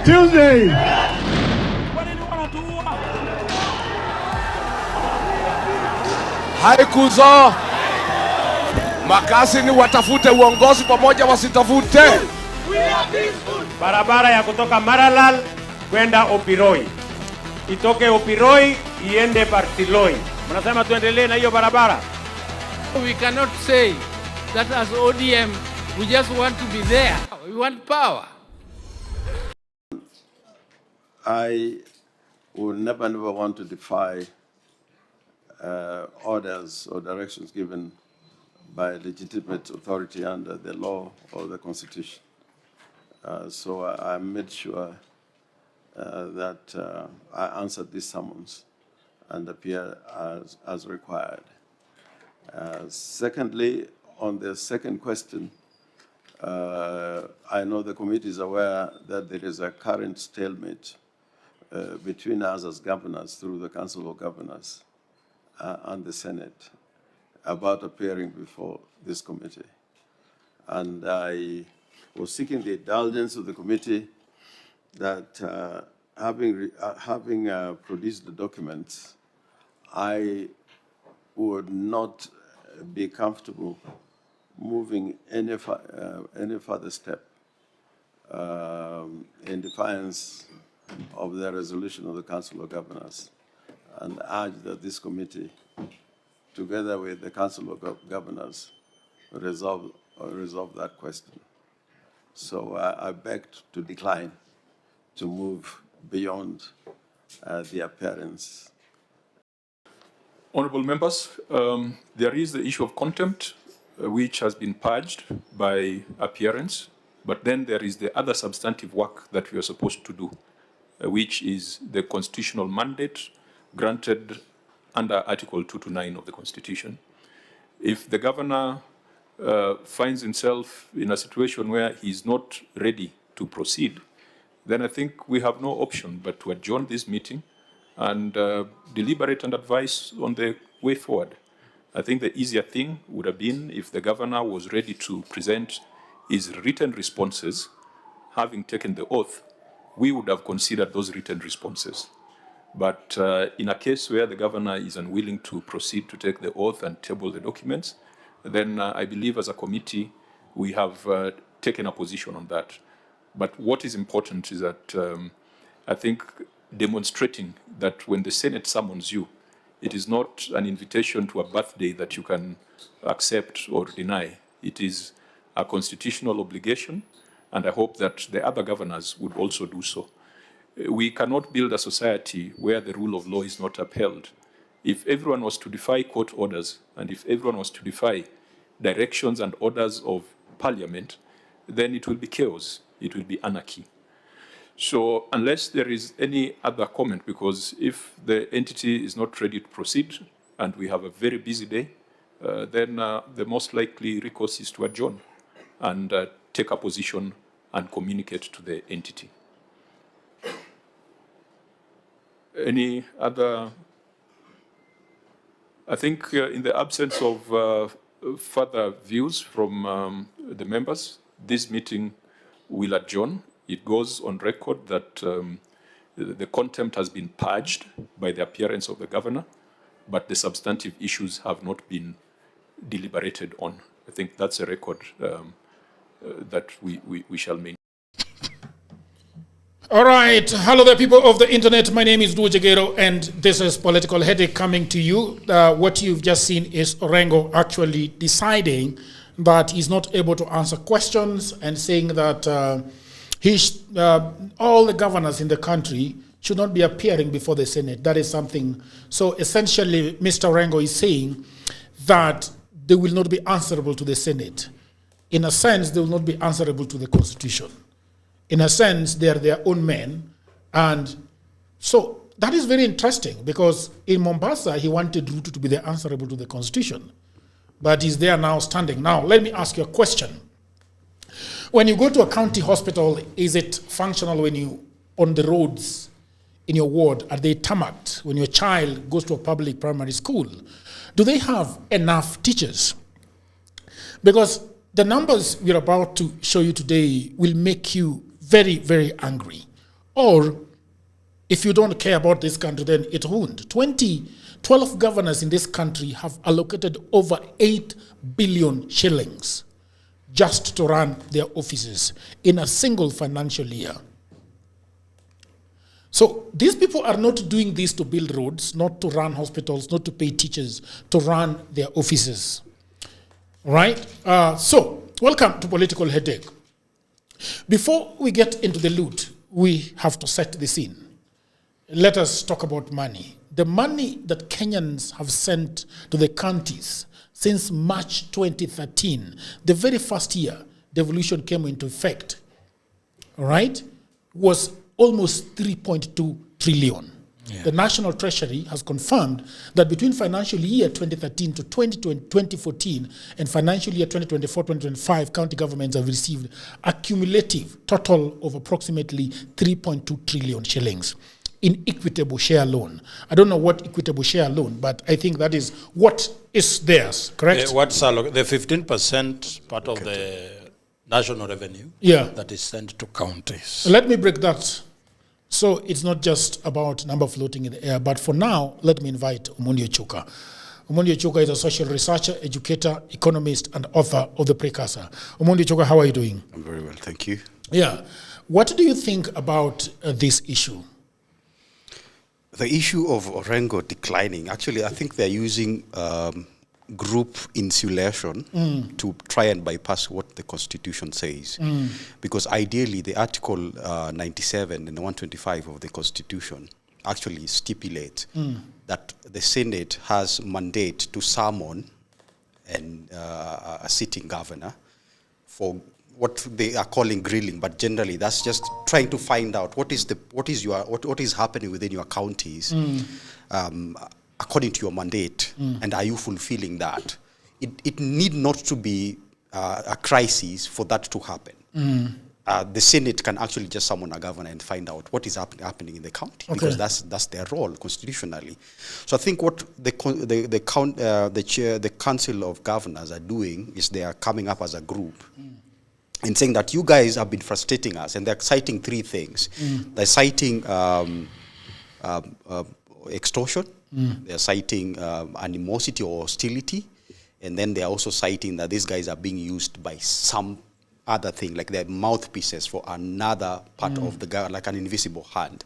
Tuesday. Haikuzo makasi ni watafute uongozi pamoja, wasitafute barabara ya kutoka Maralal kwenda Opiroi, itoke Opiroi iende Partiloi. Mnasema tuendelee na hiyo barabara? We cannot say that as ODM we just want to be there. We want power. I would never want to defy orders or directions given by legitimate authority under the law or the Constitution. So I made sure that I answered these summons and appear as required. Secondly, on the second question, I know the committee is aware that there is a current stalemate between us as governors through the Council of Governors and the Senate about appearing before this committee. And I was seeking the indulgence of the committee that having produced the documents, I would not be comfortable moving any further step in defiance of the resolution of the Council of Governors, and urge that this committee, together with the Council of Governors, resolve that question. So I begged to decline to move beyond the appearance. Honourable members, there is the issue of contempt, which has been purged by appearance, but then there is the other substantive work that we are supposed to do, which is the constitutional mandate granted under Article 2 to 9 of the Constitution. If the governor finds himself in a situation where he is not ready to proceed, then I think we have no option but to adjourn this meeting and deliberate and advise on the way forward. I think the easier thing would have been if the governor was ready to present his written responses, having taken the oath, we would have considered those written responses. But in a case where the governor is unwilling to proceed to take the oath and table the documents, then I believe as a committee we have taken a position on that. But what is important is that I think demonstrating that when the Senate summons you, it is not an invitation to a birthday that you can accept or deny. It is a constitutional obligation, and I hope that the other governors would also do so. We cannot build a society where the rule of law is not upheld. If everyone was to defy court orders, and if everyone was to defy directions and orders of Parliament, then it will be chaos, it will be anarchy. So unless there is any other comment, because if the entity is not ready to proceed and we have a very busy day, then the most likely recourse is to adjourn and take a position and communicate to the entity. Any other I think in the absence of further views from the members, this meeting will adjourn. It goes on record that the contempt has been purged by the appearance of the governor, but the substantive issues have not been deliberated on. I think that's a record that we shall maintain. All right. Hello there, people of the internet. My name is Duojegero, and this is Political Headache coming to you. What you've just seen is Orengo actually deciding that he's not able to answer questions and saying that all the governors in the country should not be appearing before the Senate. That is something. So essentially, Mr. Orengo is saying that they will not be answerable to the Senate. In a sense, they will not be answerable to the Constitution. In a sense, they are their own men. And so that is very interesting, because in Mombasa, he wanted Ruto to be the answerable to the Constitution. But he's there now standing. Now, let me ask you a question. When you go to a county hospital, is it functional when you on the roads in your ward? Are they tarmacked? When your child goes to a public primary school, do they have enough teachers? Because the numbers we're about to show you today will make you very, very angry. Or if you don't care about this country, then it won't. 12 governors in this country have allocated over 8 billion shillings just to run their offices in a single financial year. So these people are not doing this to build roads, not to run hospitals, not to pay teachers, to run their offices. Right? So welcome to Political Headache. Before we get into the loot, we have to set the scene. Let us talk about money. The money that Kenyans have sent to the counties since March 2013, the very first year devolution came into effect, all right, was almost 3.2 trillion. Yeah. The National Treasury has confirmed that between financial year 2013 to 2014 and financial year 2024-2025, county governments have received a cumulative total of approximately 3.2 trillion shillings in equitable share loan. I don't know what equitable share loan, but I think that is what is theirs, correct? What's the 15% part of the national revenue that is sent to counties. Let me break that. So it's not just about number floating in the air, but for now, let me invite Omondi Ochuka. Omondi Ochuka is a social researcher, educator, economist, and author of The Precursor. Omondi Ochuka, how are you doing? I'm very well, thank you. Yeah. What do you think about this issue? The issue of Orengo declining, actually, I think they're using group insulation to try and bypass what the Constitution says. Because ideally, the Article 97 and 125 of the Constitution actually stipulate that the Senate has mandate to summon a sitting governor for what they are calling grilling, but generally that's just trying to find out what is happening within your counties according to your mandate, and are you fulfilling that? It need not to be a crisis for that to happen. The Senate can actually just summon a governor and find out what is happening in the county, because that's their role constitutionally. So I think what the Council of Governors are doing is they are coming up as a group and saying that you guys have been frustrating us, and they're citing three things. They're citing extortion, they're citing animosity or hostility, and then they're also citing that these guys are being used by some other thing, like they're mouthpieces for another part of the government, like an invisible hand,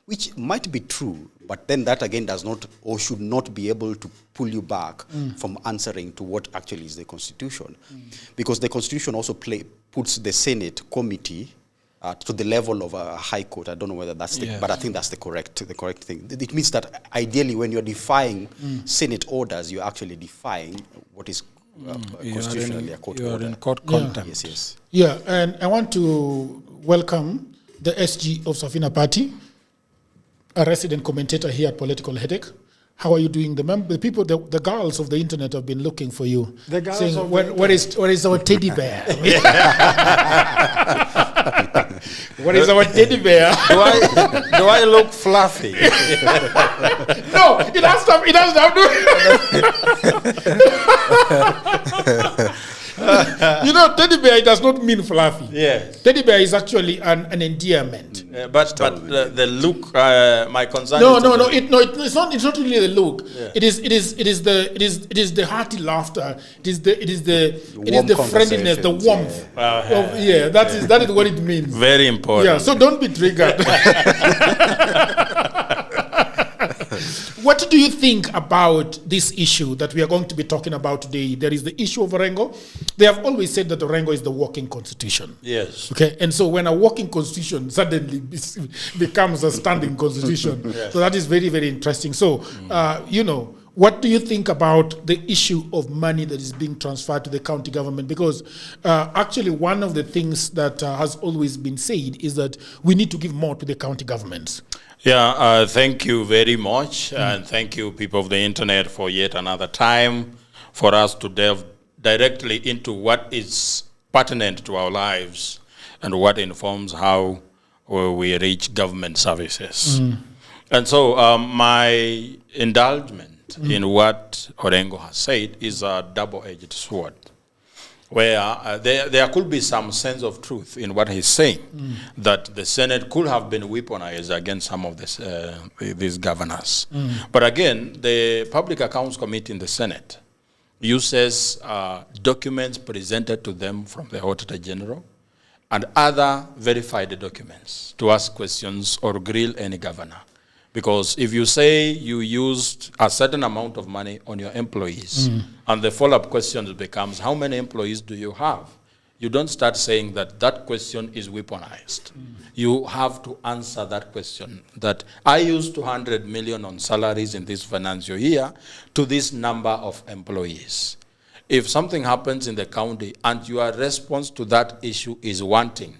which might be true, but then that again does not or should not be able to pull you back from answering to what actually is the Constitution. Because the Constitution also puts the Senate committee to the level of a high court. I don't know whether that's the, but I think that's the correct thing. It means that ideally when you're defying Senate orders, you're actually defying what is constitutionally a court order. You're in court contempt. Yes, yes. Yeah, and I want to welcome the SG of Safina Party, a resident commentator here at Political Headache. How are you doing? The people, the girls of the internet have been looking for you. The girls saying, of where is our teddy bear? What is our teddy bear? Do I look fluffy? No, it has to have to. You know, teddy bear, it does not mean fluffy. Yes. Teddy bear is actually an endearment. But the look, my concern. No, is it's not. It's not really the look. Yeah. It is the hearty laughter. It is the friendliness, the warmth. That is what it means. Very important. Yeah. So don't be triggered. What do you think about this issue that we are going to be talking about today? There is the issue of Orengo. They have always said that Orengo is the working constitution. Yes. Okay. And so when a working constitution suddenly becomes a standing constitution, Yes. so that is very, very interesting. So, what do you think about the issue of money that is being transferred to the county government? Because actually one of the things that has always been said is that we need to give more to the county governments. Yeah, thank you very much. And thank you, people of the internet, for yet another time for us to delve directly into what is pertinent to our lives and what informs how we reach government services. And so my indulgence in what Orengo has said is a double-edged sword, where there could be some sense of truth in what he's saying, that the Senate could have been weaponized against some of these governors. But again, the Public Accounts Committee in the Senate uses documents presented to them from the Auditor General and other verified documents to ask questions or grill any governor. Because if you say you used a certain amount of money on your employees, and the follow-up question becomes, how many employees do you have? You don't start saying that question is weaponized. You have to answer that question, that I used 200 million on salaries in this financial year to this number of employees. If something happens in the county and your response to that issue is wanting,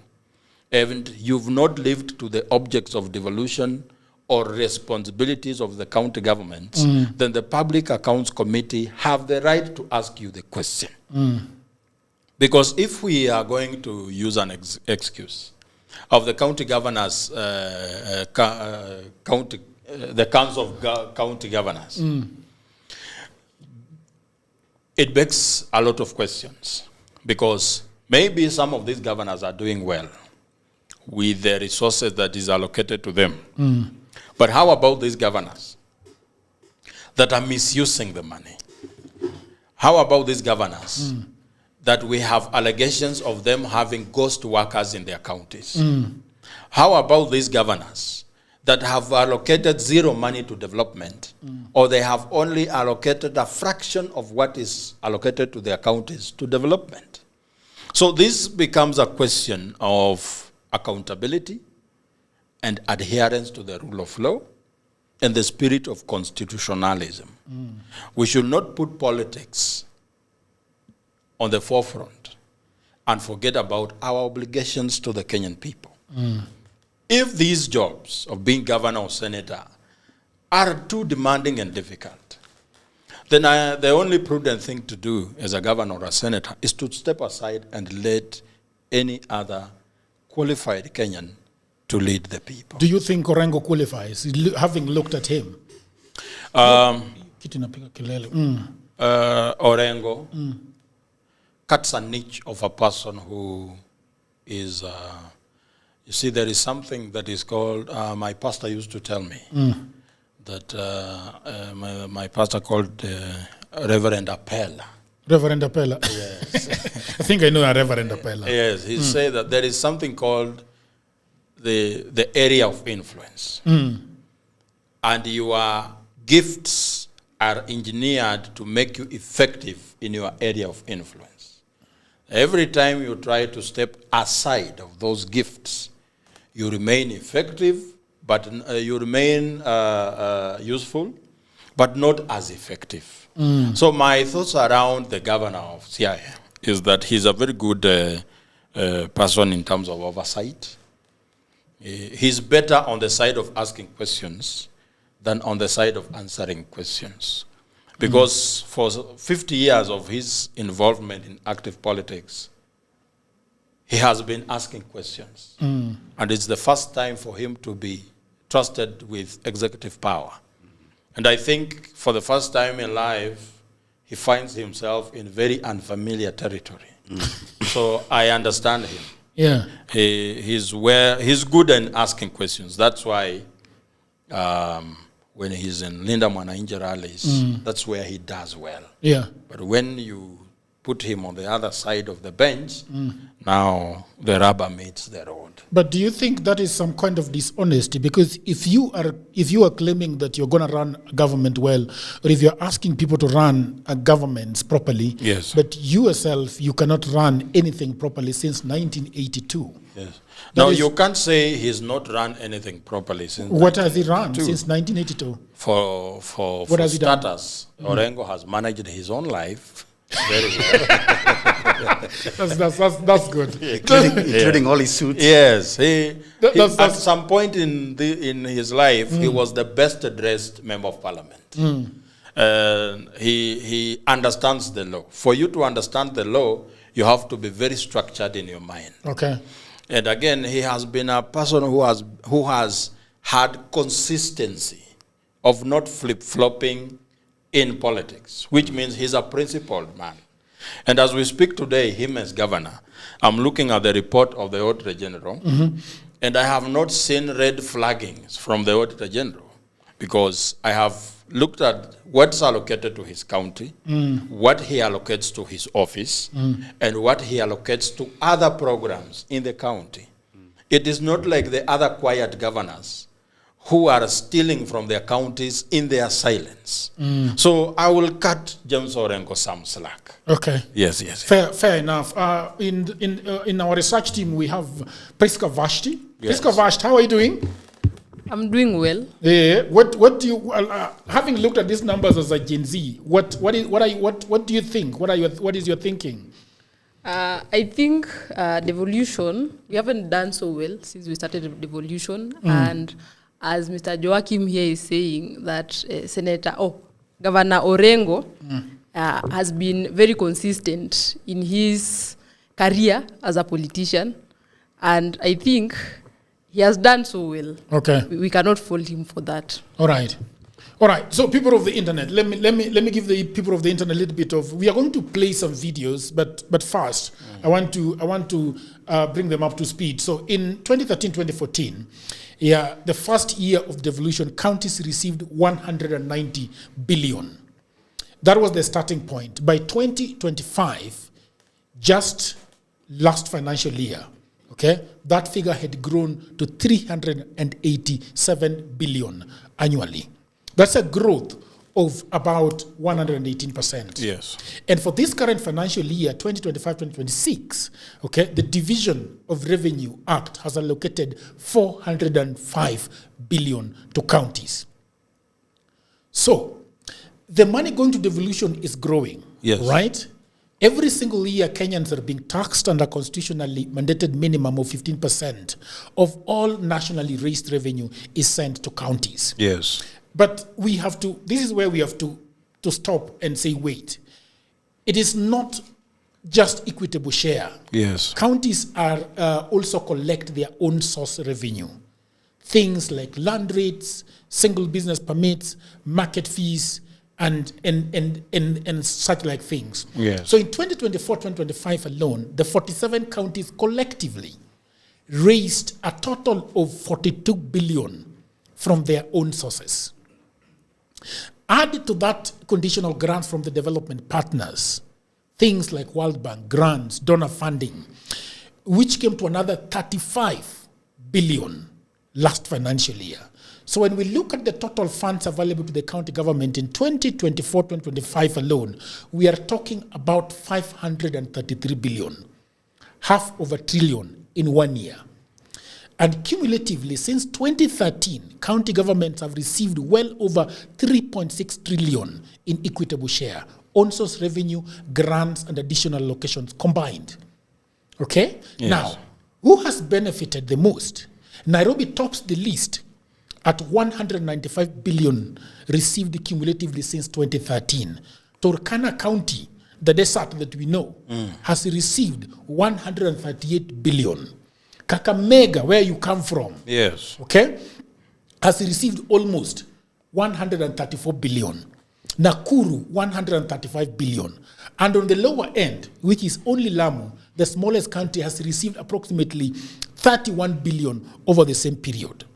and you've not lived to the objects of devolution or responsibilities of the county government, then the Public Accounts Committee have the right to ask you the question. Because if we are going to use an excuse of the county governors, the Council of County Governors, it begs a lot of questions. Because maybe some of these governors are doing well with the resources that is allocated to them. But how about these governors that are misusing the money? How about these governors that we have allegations of them having ghost workers in their counties? How about these governors that have allocated zero money to development, or they have only allocated a fraction of what is allocated to their counties to development? So this becomes a question of accountability and adherence to the rule of law and the spirit of constitutionalism. We should not put politics on the forefront and forget about our obligations to the Kenyan people. If these jobs of being governor or senator are too demanding and difficult, then the only prudent thing to do as a governor or a senator is to step aside and let any other qualified Kenyan to lead the people. Do you think Orengo qualifies, having looked at him? Orengo cuts a niche of a person who is, you see, there is something that is called, my pastor used to tell me, that my pastor called Reverend Appella. Reverend Appella. Yes. I think I know a Reverend Appella. Yes, he said that there is something called the area of influence. And your gifts are engineered to make you effective in your area of influence. Every time you try to step aside of those gifts, you remain effective, but you remain useful, but not as effective. So my thoughts around the governor of Siaya is that he's a very good person in terms of oversight. He's better on the side of asking questions than on the side of answering questions. Because for 50 years of his involvement in active politics, he has been asking questions. And it's the first time for him to be trusted with executive power. And I think for the first time in life, he finds himself in very unfamiliar territory. So I understand him. Yeah. He's good in asking questions. That's why when he's in Linda Mwananchi rallies, that's where he does well. Yeah. But when you put him on the other side of the bench, now the rubber meets the road. But do you think that is some kind of dishonesty? Because if you are claiming that you're going to run a government well, or if you're asking people to run a government properly, yes, but you yourself, you cannot run anything properly since 1982. Yes. No, you can't say he's not run anything properly since. What has he run since 1982? For starters, Orengo has managed his own life very well. that's good. Including all his suits. Yes, at some point in his life, he was the best dressed member of parliament. He understands the law. For you to understand the law, you have to be very structured in your mind. Okay. And again, he has been a person who has had consistency of not flip-flopping in politics, which means he's a principled man. And as we speak today, him as governor, I'm looking at the report of the Auditor General, and I have not seen red flaggings from the Auditor General, because I have looked at what's allocated to his county, what he allocates to his office, and what he allocates to other programs in the county. It is not like the other quiet governors who are stealing from their counties in their silence. So I will cut James Orengo some slack. Okay. Yes. Fair enough. In our research team, we have Priska Vashti. Yes. Priska Vashti, how are you doing? I'm doing well. What do you, having looked at these numbers as a Gen Z, what do you think? What is your thinking? I think devolution, we haven't done so well since we started devolution, and as Mr. Joachim here is saying that Governor Orengo has been very consistent in his career as a politician, and I think he has done so well. Okay. We cannot fault him for that. All right. So people of the internet, let me give the people of the internet a little bit of. We are going to play some videos, but first I want to bring them up to speed. So in 2013-2014, the first year of devolution, counties received 190 billion. That was the starting point. By 2025, just last financial year, okay, that figure had grown to 387 billion annually. That's a growth of about 118%. Yes. And for this current financial year, 2025-2026, okay, the Division of Revenue Act has allocated 405 billion to counties. So the money going to devolution is growing, yes, right? Every single year, Kenyans are being taxed under constitutionally mandated minimum of 15% of all nationally raised revenue is sent to counties. Yes. But we have to, this is where we have to stop and say, wait. It is not just equitable share. Yes. Counties are also collect their own source revenue. Things like land rates, single business permits, market fees, and such like things. Yes. So in 2024-2025 alone, the 47 counties collectively raised a total of 42 billion from their own sources. Add to that conditional grants from the development partners, things like World Bank, grants, donor funding, which came to another 35 billion last financial year. So when we look at the total funds available to the county government in 2024-2025 alone, we are talking about 533 billion, half of a trillion in 1 year. And cumulatively, since 2013, county governments have received well over 3.6 trillion in equitable share, on-source revenue, grants, and additional allocations combined. Okay? Yes. Now, who has benefited the most? Nairobi tops the list at 195 billion received cumulatively since 2013. Turkana County, the desert that we know, has received 138 billion. Kakamega, where you come from, Yes. okay, has received almost 134 billion. Nakuru, 135 billion. And on the lower end, which is only Lamu, the smallest county, has received approximately 31 billion over the same period.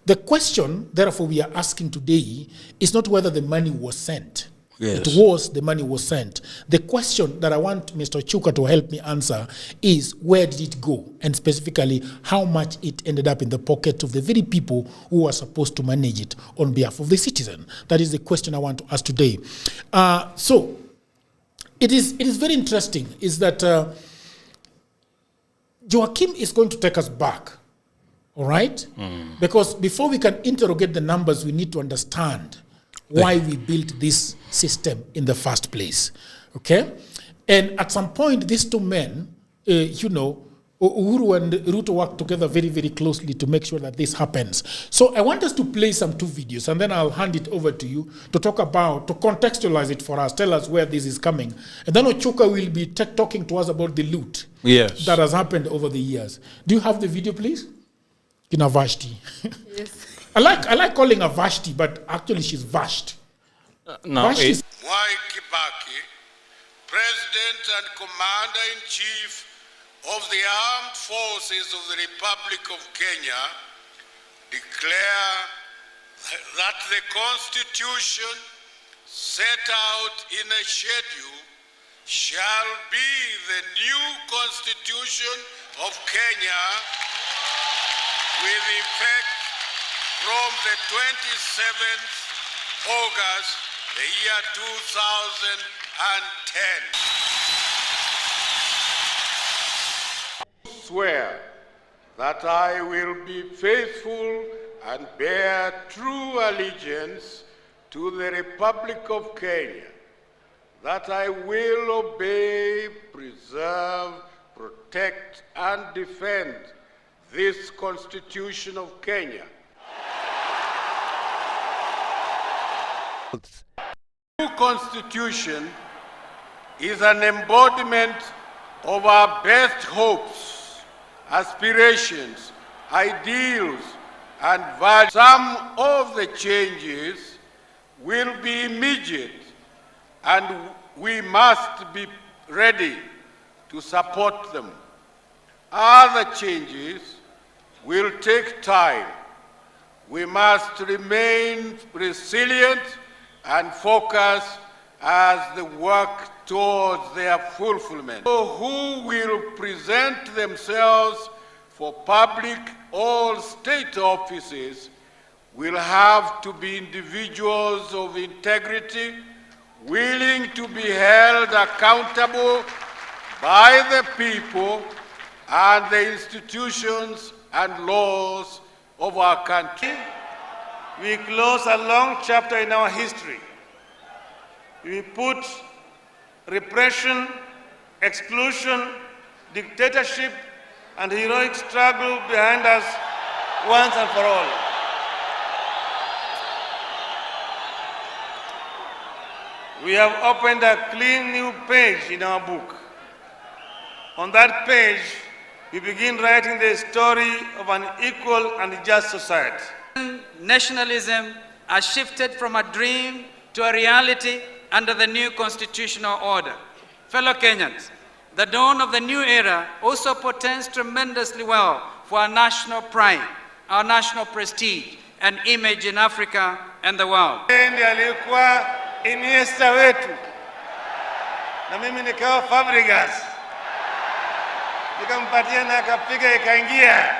The question, therefore, we are asking today is not whether the money was sent. Yes. The money was sent. The question that I want Mr. Chuka to help me answer is, where did it go? And specifically, how much it ended up in the pocket of the very people who are supposed to manage it on behalf of the citizen? That is the question I want to ask today. So, it is very interesting, is that Joachim is going to take us back, all right? Because before we can interrogate the numbers, we need to understand why we built this system in the first place, okay? And at some point, these two men, Uhuru and Ruto work together very, very closely to make sure that this happens. So I want us to play some 2 videos, and then I'll hand it over to you to talk about, to contextualize it for us, tell us where this is coming. And then Ochuka will be talking to us about the loot that has happened over the years. Do you have the video, please? Kina Vashti. Yes. I like calling her Vashti, but actually she's Vasht. Vashti. Mwai Kibaki, President and Commander-in-Chief of the Armed Forces of the Republic of Kenya, declare that the Constitution set out in a schedule shall be the new Constitution of Kenya with effect from the 27th August, the year 2010. Swear that I will be faithful and bear true allegiance to the Republic of Kenya, that I will obey, preserve, protect, and defend this Constitution of Kenya. The new Constitution is an embodiment of our best hopes, aspirations, ideals, and values. Some of the changes will be immediate, and we must be ready to support them. Other changes will take time. We must remain resilient and focused as they work towards their fulfillment. Who will present themselves for public or state offices will have to be individuals of integrity, willing to be held accountable by the people and the institutions and laws of our country. We close a long chapter in our history. We put repression, exclusion, dictatorship, and heroic struggle behind us once and for all. We have opened a clean new page in our book. On that page, we begin writing the story of an equal and just society. Nationalism has shifted from a dream to a reality under the new constitutional order. Fellow Kenyans, the dawn of the new era also portends tremendously well for our national pride, our national prestige, and image in Africa and the world. Ndiye alikuwa Iniesta wetu, na mimi nikawa Fabregas, nikampatia na akapiga ikaingia.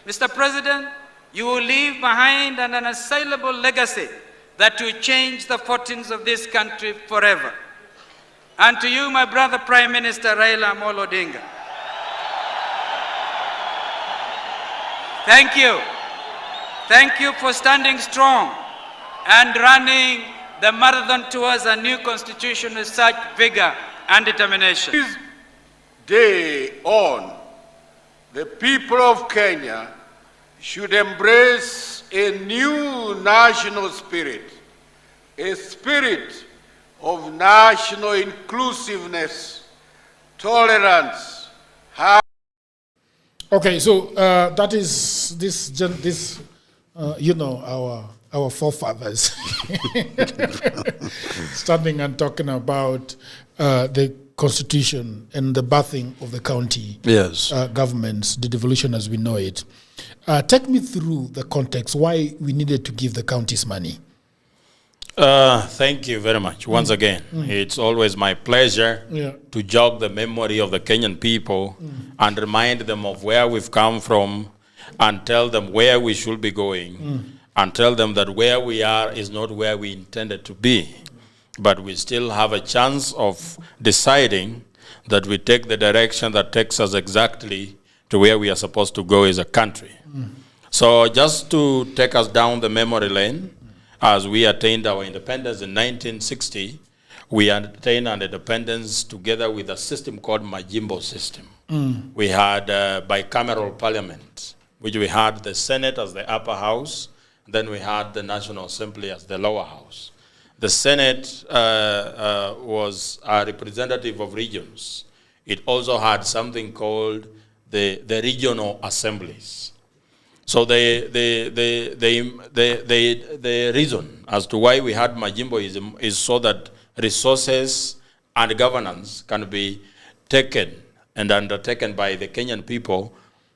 Mr. President, you will leave behind an unassailable legacy that will change the fortunes of this country forever. And to you, my brother Prime Minister Raila Amolo Odinga, thank you. Thank you for standing strong and running the marathon towards a new constitution with such vigor and determination. This day on, the people of Kenya should embrace a new national spirit, a spirit of national inclusiveness, tolerance. Okay, so that is this our forefathers standing and talking about the constitution and the birthing of the county governments, the devolution as we know it. Take me through the context, why we needed to give the counties money. Thank you very much. Once again, it's always my pleasure to jog the memory of the Kenyan people and remind them of where we've come from and tell them where we should be going and tell them that where we are is not where we intended to be. But we still have a chance of deciding that we take the direction that takes us exactly to where we are supposed to go as a country. So just to take us down the memory lane, as we attained our independence in 1960, we attained our independence together with a system called Majimbo system. We had bicameral parliament, which we had the Senate as the upper house, then we had the National Assembly as the lower house. The Senate was a representative of regions. It also had something called the regional assemblies. So the reason as to why we had Majimboism is so that resources and governance can be taken and undertaken by the Kenyan people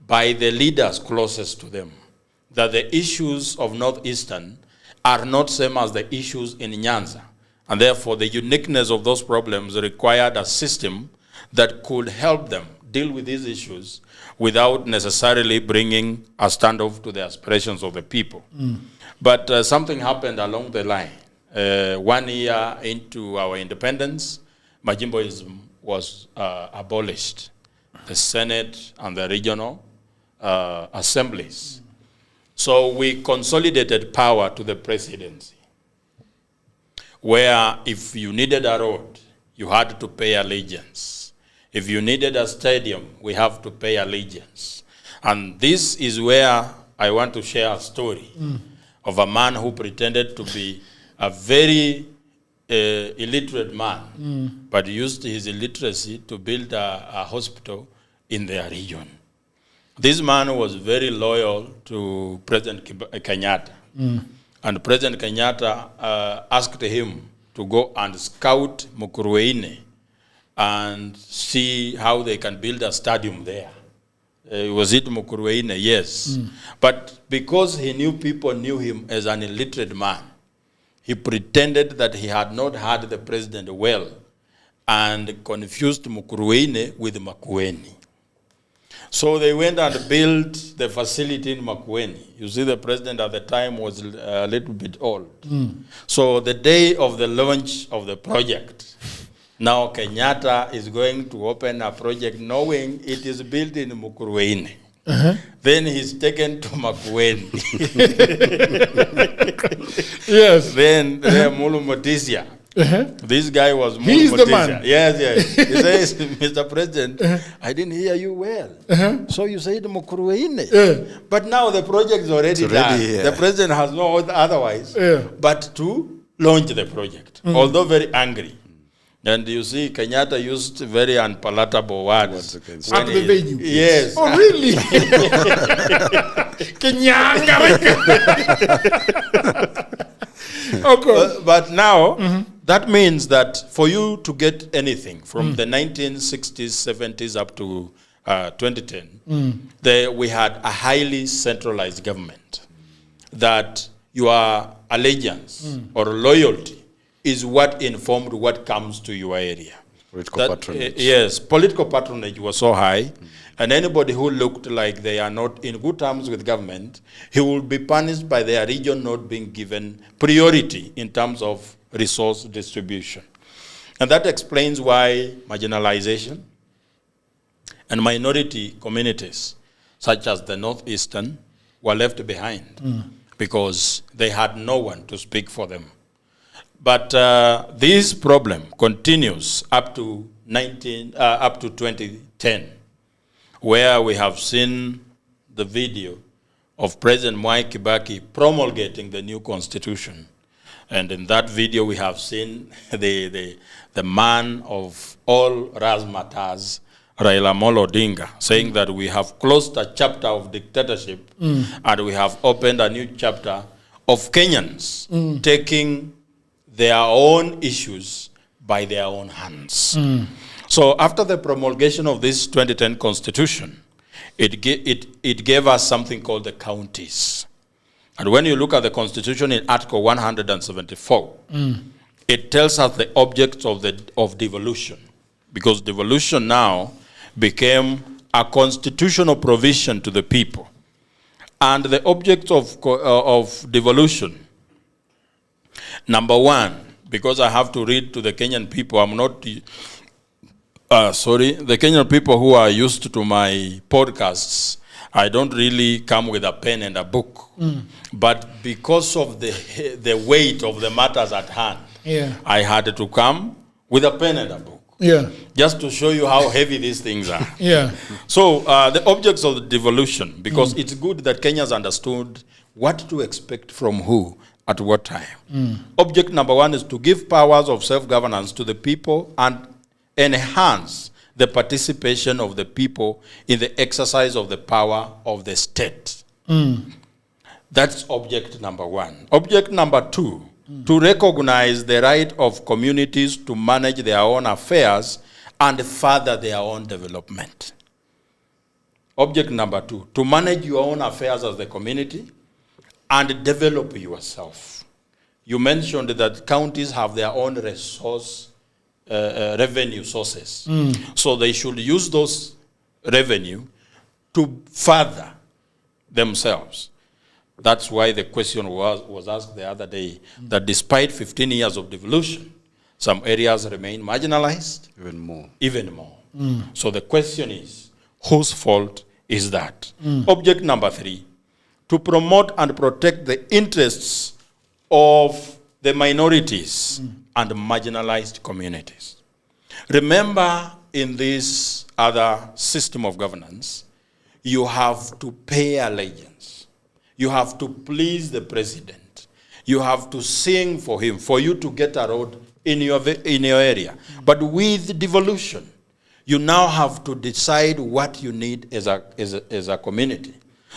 by the leaders closest to them. That the issues of Northeastern are not same as the issues in Nyanza. And therefore, the uniqueness of those problems required a system that could help them deal with these issues without necessarily bringing a standoff to the aspirations of the people. But something happened along the line. 1 year into our independence, Majimboism was abolished. The Senate and the regional assemblies. So we consolidated power to the presidency, where if you needed a road, you had to pay allegiance. If you needed a stadium, we have to pay allegiance. And this is where I want to share a story of a man who pretended to be a very illiterate man, but used his illiteracy to build a hospital in their region. This man was very loyal to President Kenyatta. And President Kenyatta asked him to go and scout Mukurweini and see how they can build a stadium there. Was it Mukurweini? Yes. But because he knew people knew him as an illiterate man, he pretended that he had not heard the president well and confused Mukurweini with Makueni. So they went and built the facility in Makueni. You see, the president at the time was a little bit old. So the day of the launch of the project, now Kenyatta is going to open a project knowing it is built in Mukurweini. Then he's taken to Makueni. Yes. Then Mulu Motisia. This guy was Mulu He's Motisia. the man. Yes. He says, Mr. President, I didn't hear you well. So you said Mukurweini. But now the project is already done. The president has no otherwise but to launch the project, although very angry. And you see, Kenyatta used very unpalatable words. At the venue. Yes. Oh, really? Kenyanga. Okay. But now, that means that for you to get anything from the 1960s, 70s up to 2010, we had a highly centralized government. That your allegiance or loyalty is what informed what comes to your area. Political patronage. Yes, political patronage was so high, and anybody who looked like they are not in good terms with government, he will be punished by their region not being given priority in terms of resource distribution. And that explains why marginalization and minority communities, such as the Northeastern, were left behind because they had no one to speak for them. But this problem continues up to 2010, where we have seen the video of President Mwai Kibaki promulgating the new constitution. And in that video, we have seen the man of all razzmatazz Raila Amolo Odinga, saying that we have closed a chapter of dictatorship and we have opened a new chapter of Kenyans taking their own issues by their own hands. So after the promulgation of this 2010 constitution, it gave us something called the counties. And when you look at the constitution in Article 174, it tells us the objects of devolution, because devolution now became a constitutional provision to the people. And the objects of devolution, number one, because I have to read to the Kenyan people, I'm not, the Kenyan people who are used to my podcasts, I don't really come with a pen and a book. But because of the weight of the matters at hand, I had to come with a pen and a book. Just to show you how heavy these things are. So the objects of the devolution, because it's good that Kenyans understood what to expect from who at what time. Object number one is to give powers of self-governance to the people and enhance the participation of the people in the exercise of the power of the state. That's object number one. Object number two, to recognize the right of communities to manage their own affairs and further their own development. Object number two, to manage your own affairs as the community and develop yourself. You mentioned that counties have their own revenue sources. So they should use those revenue to further themselves. That's why the question was asked the other day, that despite 15 years of devolution, some areas remain marginalized. Even more. So the question is, whose fault is that? Object number three, to promote and protect the interests of the minorities and marginalized communities. Remember, in this other system of governance, you have to pay allegiance. You have to please the president. You have to sing for him, for you to get a road in your area. But with devolution, you now have to decide what you need as a community,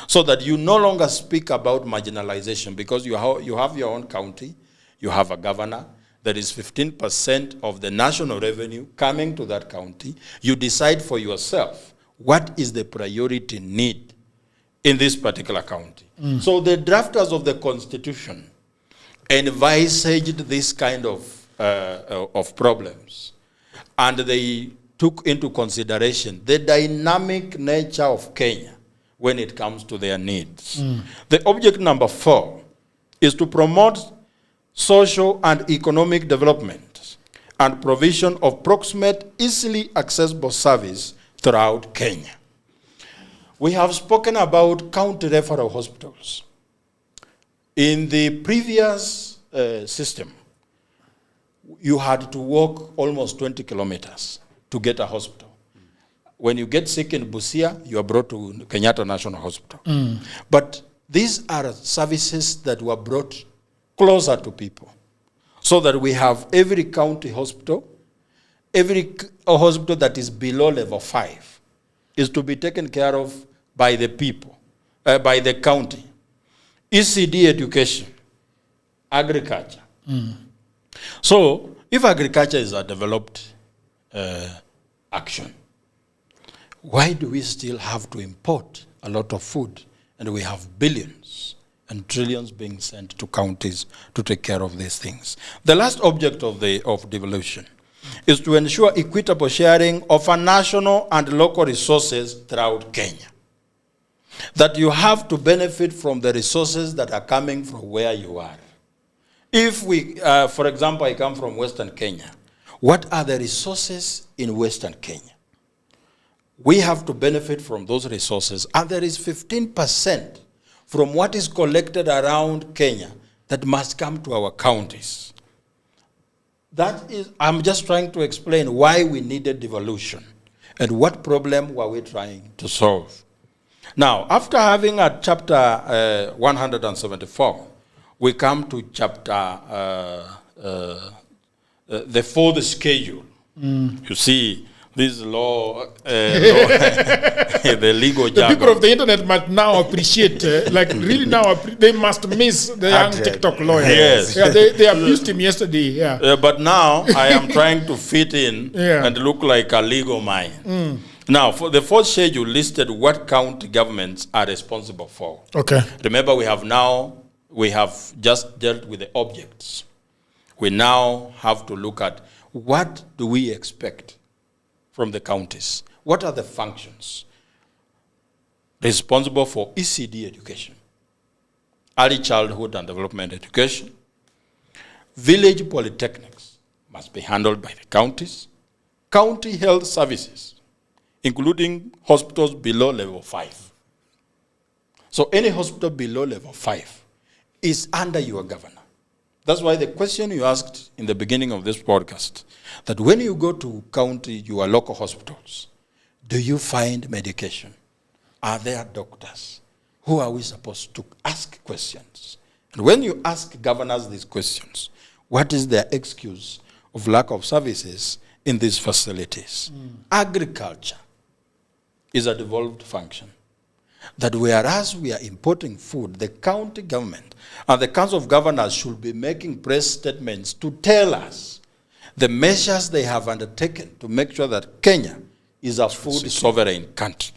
so that you no longer speak about marginalization, because you have your own county, you have a governor, there is 15% of the national revenue coming to that county. You decide for yourself what is the priority need in this particular county. So the drafters of the constitution envisaged this kind of problems, and they took into consideration the dynamic nature of Kenya when it comes to their needs. The object number four is to promote social and economic development and provision of proximate, easily accessible service throughout Kenya. We have spoken about county referral hospitals. In the previous system, you had to walk almost 20 kilometers to get a hospital. When you get sick in Busia, you are brought to Kenyatta National Hospital. But these are services that were brought closer to people, so that we have every county hospital, every hospital that is below level 5 is to be taken care of by the people, by the county. ECD education, agriculture. So if agriculture is a developed action, why do we still have to import a lot of food, and we have billions and trillions being sent to counties to take care of these things? The last object of devolution is to ensure equitable sharing of our national and local resources throughout Kenya. That you have to benefit from the resources that are coming from where you are. If we, for example, I come from Western Kenya, what are the resources in Western Kenya? We have to benefit from those resources, and there is 15% from what is collected around Kenya that must come to our counties. That is, I'm just trying to explain why we needed devolution and what problem were we trying to solve. Now, after having a chapter 174, we come to chapter, the fourth schedule. You see, this law, the legal The jargon. people of the internet must now appreciate, really now, they must miss the young TikTok lawyer. Yes. Yeah, they abused him yesterday, yeah. But now I am trying to fit in and look like a legal mind. Now, for the fourth schedule listed what county governments are responsible for. Okay. Remember, we have just dealt with the objects. We now have to look at what do we expect from the counties? What are the functions responsible for ECD education, early childhood and development education? Village polytechnics must be handled by the counties. County health services, including hospitals below level 5. So any hospital below level 5 is under your governor. That's why the question you asked in the beginning of this podcast, that when you go to county, your local hospitals, do you find medication? Are there doctors? Who are we supposed to ask questions? And when you ask governors these questions, what is their excuse of lack of services in these facilities? Agriculture is a devolved function. That whereas we are importing food, the county government and the Council of Governors should be making press statements to tell us the measures they have undertaken to make sure that Kenya is a food sovereign country.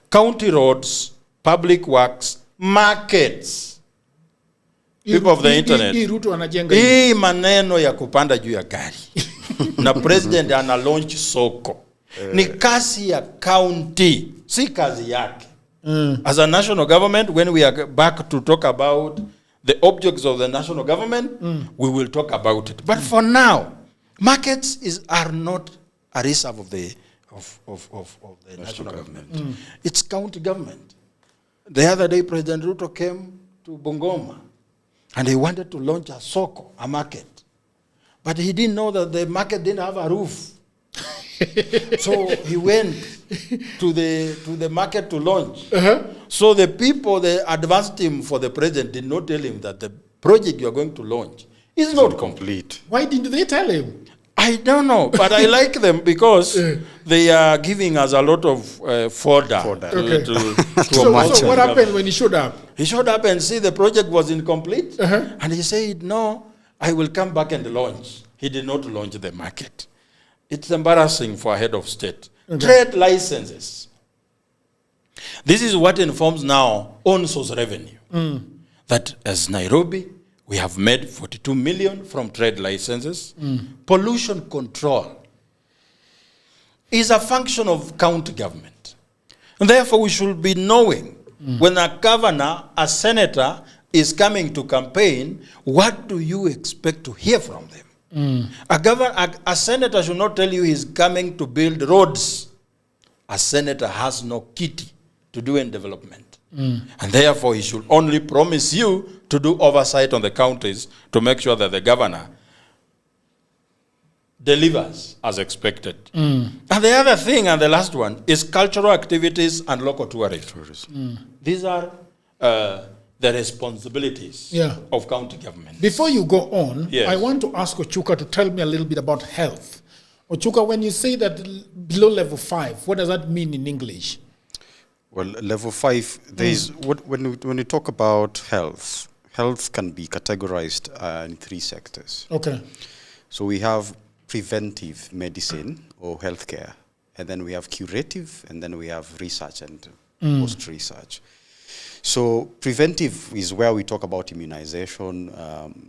County roads, public works, markets. People of the internet. Hii maneno ya kupanda juu ya gari. Na president ana launch soko. Ni kazi ya county, si kazi yake. As a national government, when we are back to talk about the objects of the national government, we will talk about it. But for now, markets are not a reserve of the national government. It's county government. The other day, President Ruto came to Bungoma, and he wanted to launch a soko, a market. But he didn't know that the market didn't have a roof. So he went to the market to launch. So the people, the advanced team for the president did not tell him that the project you are going to launch is not complete. Why didn't they tell him? I don't know, but I like them because they are giving us a lot of fodder. Okay. So what happened when he showed up? He showed up and see the project was incomplete. And he said, no, I will come back and launch. He did not launch the market. It's embarrassing for a head of state. Trade licenses. This is what informs now on source revenue. That as Nairobi, we have made 42 million from trade licenses. Pollution control is a function of county government. And therefore, we should be knowing when a governor, a senator is coming to campaign, what do you expect to hear from them? A senator should not tell you he's coming to build roads. A senator has no kitty to do in development. And therefore, he should only promise you to do oversight on the counties to make sure that the governor delivers as expected. And the other thing, and the last one, is cultural activities and local tourism. These are the responsibilities of county government. Before you go on, Yes. I want to ask Ochuka to tell me a little bit about health. Ochuka, when you say that below level 5, what does that mean in English? Well, level 5, there is when you talk about health, health can be categorized in 3 sectors. Okay. So we have preventive medicine or healthcare, and then we have curative, and then we have research and post-research. So preventive is where we talk about immunization,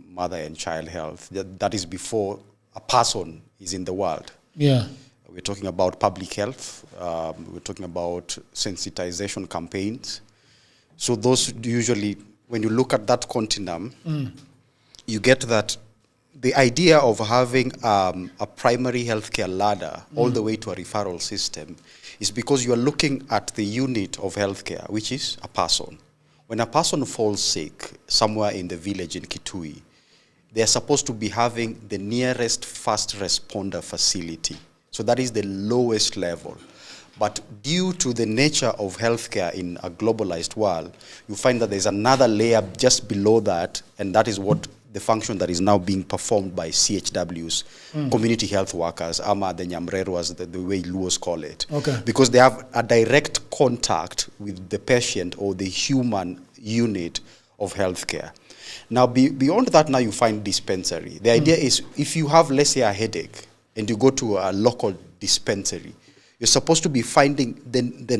mother and child health. That is before a person is in the world. Yeah. We're talking about public health. We're talking about sensitization campaigns. So those usually, when you look at that continuum, you get that the idea of having a primary healthcare ladder all the way to a referral system is because you are looking at the unit of healthcare, which is a person. When a person falls sick somewhere in the village in Kitui, they are supposed to be having the nearest first responder facility. So that is the lowest level. But due to the nature of healthcare in a globalized world, you find that there's another layer just below that, and that is what the function that is now being performed by CHWs, community health workers, ama the Nyamrero, as the way Luos call it. Okay. Because they have a direct contact with the patient or the human unit of healthcare. Now, beyond that, now you find dispensary. The idea is, if you have, let's say, a headache, and you go to a local dispensary, you're supposed to be finding the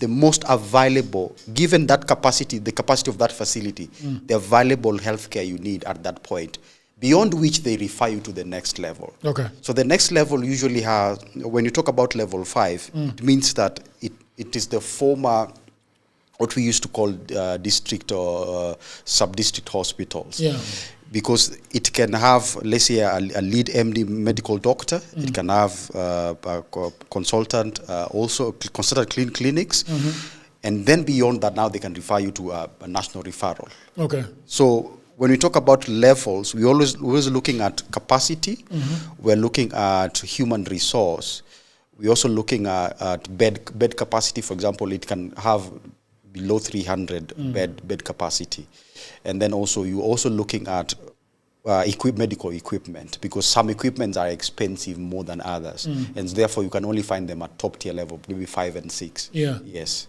most available, given that capacity, the capacity of that facility, the available healthcare you need at that point, beyond which they refer you to the next level. Okay. So the next level usually has, when you talk about level 5, it means that it is the former, what we used to call district or sub-district hospitals. Yeah. Because it can have, let's say, a lead MD medical doctor. It can have a consultant, also consultant clinics. And then beyond that, now they can refer you to a national referral. Okay. So when we talk about levels, we're always looking at capacity. We're looking at human resource. We're also looking at bed capacity. For example, it can have below 300 bed capacity. And then also, you're also looking at medical equipment, because some equipments are expensive more than others. And therefore, you can only find them at top tier level, maybe 5 and 6. Yeah. Yes.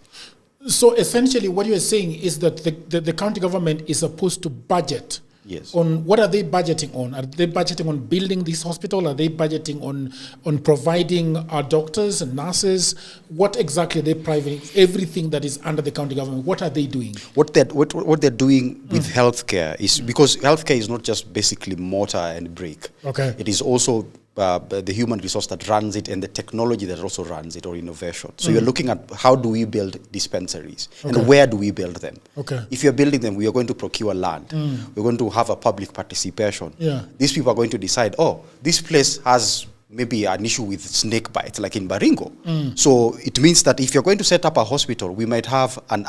So essentially, what you're saying is that the county government is supposed to budget. Yes. On what are they budgeting on? Are they budgeting on building this hospital? Are they budgeting on providing doctors and nurses? What exactly are they providing? Everything that is under the county government, what are they doing? What they're doing with healthcare is, because healthcare is not just basically mortar and brick. Okay. It is also the human resource that runs it and the technology that also runs it, or innovation. So you're looking at how do we build dispensaries and where do we build them. Okay. If you're building them, we are going to procure land. We're going to have a public participation. Yeah. These people are going to decide, oh, this place has maybe an issue with snake bites, like in Baringo. So it means that if you're going to set up a hospital, we might have an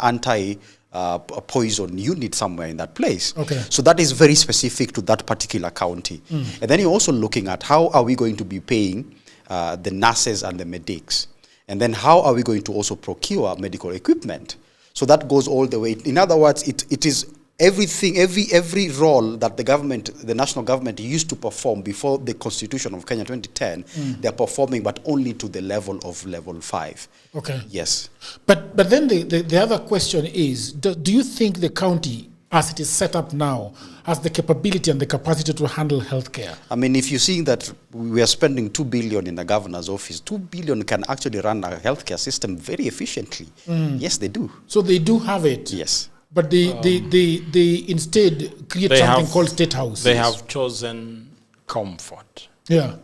poison unit somewhere in that place. Okay. So that is very specific to that particular county. And then you're also looking at how are we going to be paying the nurses and the medics. And then how are we going to also procure medical equipment. So that goes all the way. In other words, it is everything, every role that the national government used to perform before the Constitution of Kenya 2010, they're performing, but only to the level of level 5. Okay. Yes. But then the other question is, do you think the county, as it is set up now, has the capability and the capacity to handle healthcare? I mean, if you're seeing that we are spending 2 billion in the governor's office, 2 billion can actually run a healthcare system very efficiently. Yes, they do. So they do have it. Yes. But they instead create something called state houses. They have chosen comfort. Yeah.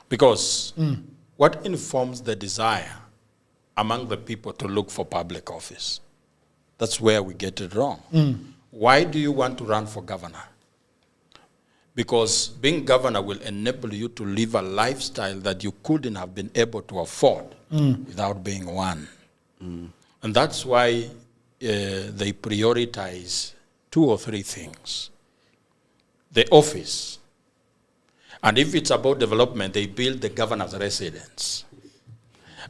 Because what informs the desire among the people to look for public office? That's where we get it wrong. Why do you want to run for governor? Because being governor will enable you to live a lifestyle that you couldn't have been able to afford without being one. And that's why they prioritize 2 or 3 things. The office. And if it's about development, they build the governor's residence.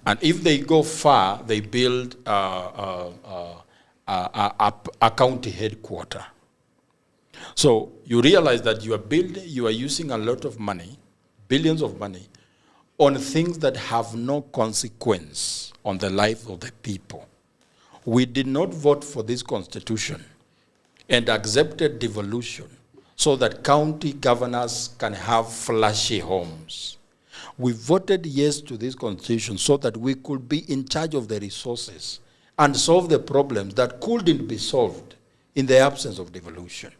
And if they go far, they build a county headquarters. So you realize that you are using a lot of money, billions of money, on things that have no consequence on the life of the people. We did not vote for this constitution and accepted devolution so that county governors can have flashy homes. We voted yes to this constitution so that we could be in charge of the resources and solve the problems that couldn't be solved in the absence of devolution.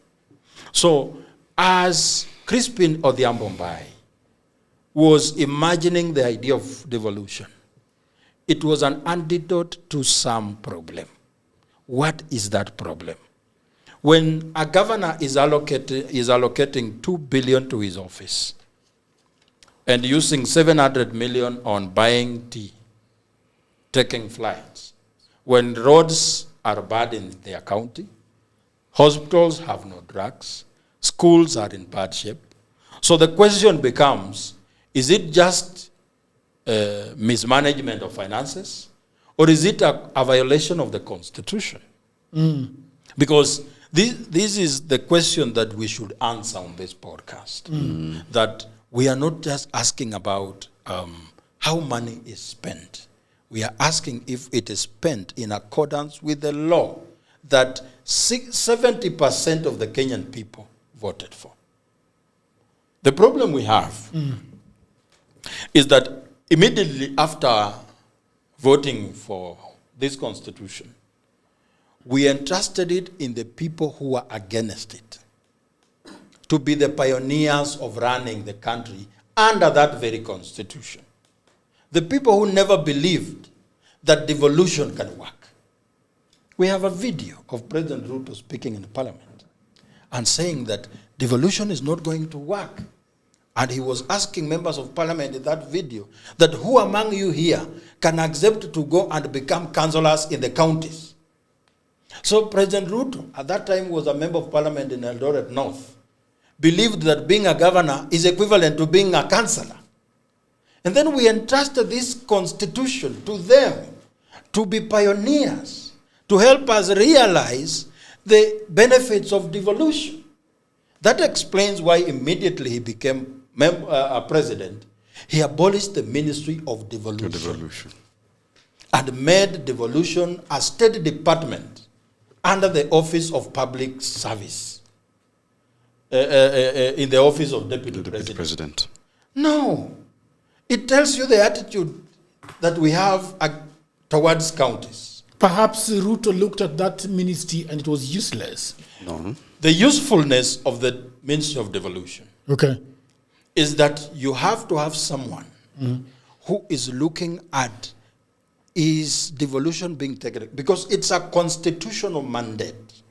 So as Crispin Odhiambo was imagining the idea of devolution, it was an antidote to some problem. What is that problem? When a governor is allocating 2 billion to his office and using 700 million on buying tea, taking flights, when roads are bad in their county, hospitals have no drugs, schools are in bad shape. So the question becomes, is it just mismanagement of finances, or is it a violation of the Constitution? Because This is the question that we should answer on this podcast. That we are not just asking about how money is spent. We are asking if it is spent in accordance with the law that 70% of the Kenyan people voted for. The problem we have is that immediately after voting for this constitution, we entrusted it in the people who were against it to be the pioneers of running the country under that very constitution. The people who never believed that devolution can work. We have a video of President Ruto speaking in Parliament and saying that devolution is not going to work. And he was asking members of Parliament in that video that who among you here can accept to go and become councillors in the counties. So President Ruto, at that time was a member of Parliament in Eldoret North, believed that being a governor is equivalent to being a councillor. And then we entrusted this constitution to them to be pioneers, to help us realize the benefits of devolution. That explains why immediately he became a president. He abolished the Ministry of Devolution. And made devolution a state department under the Office of Public Service, in the Office of Deputy President. No. It tells you the attitude that we have towards counties. Perhaps Ruto looked at that ministry and it was useless. No. The usefulness of the Ministry of Devolution is that you have to have someone who is looking at is devolution being taken, because it's a constitutional mandate.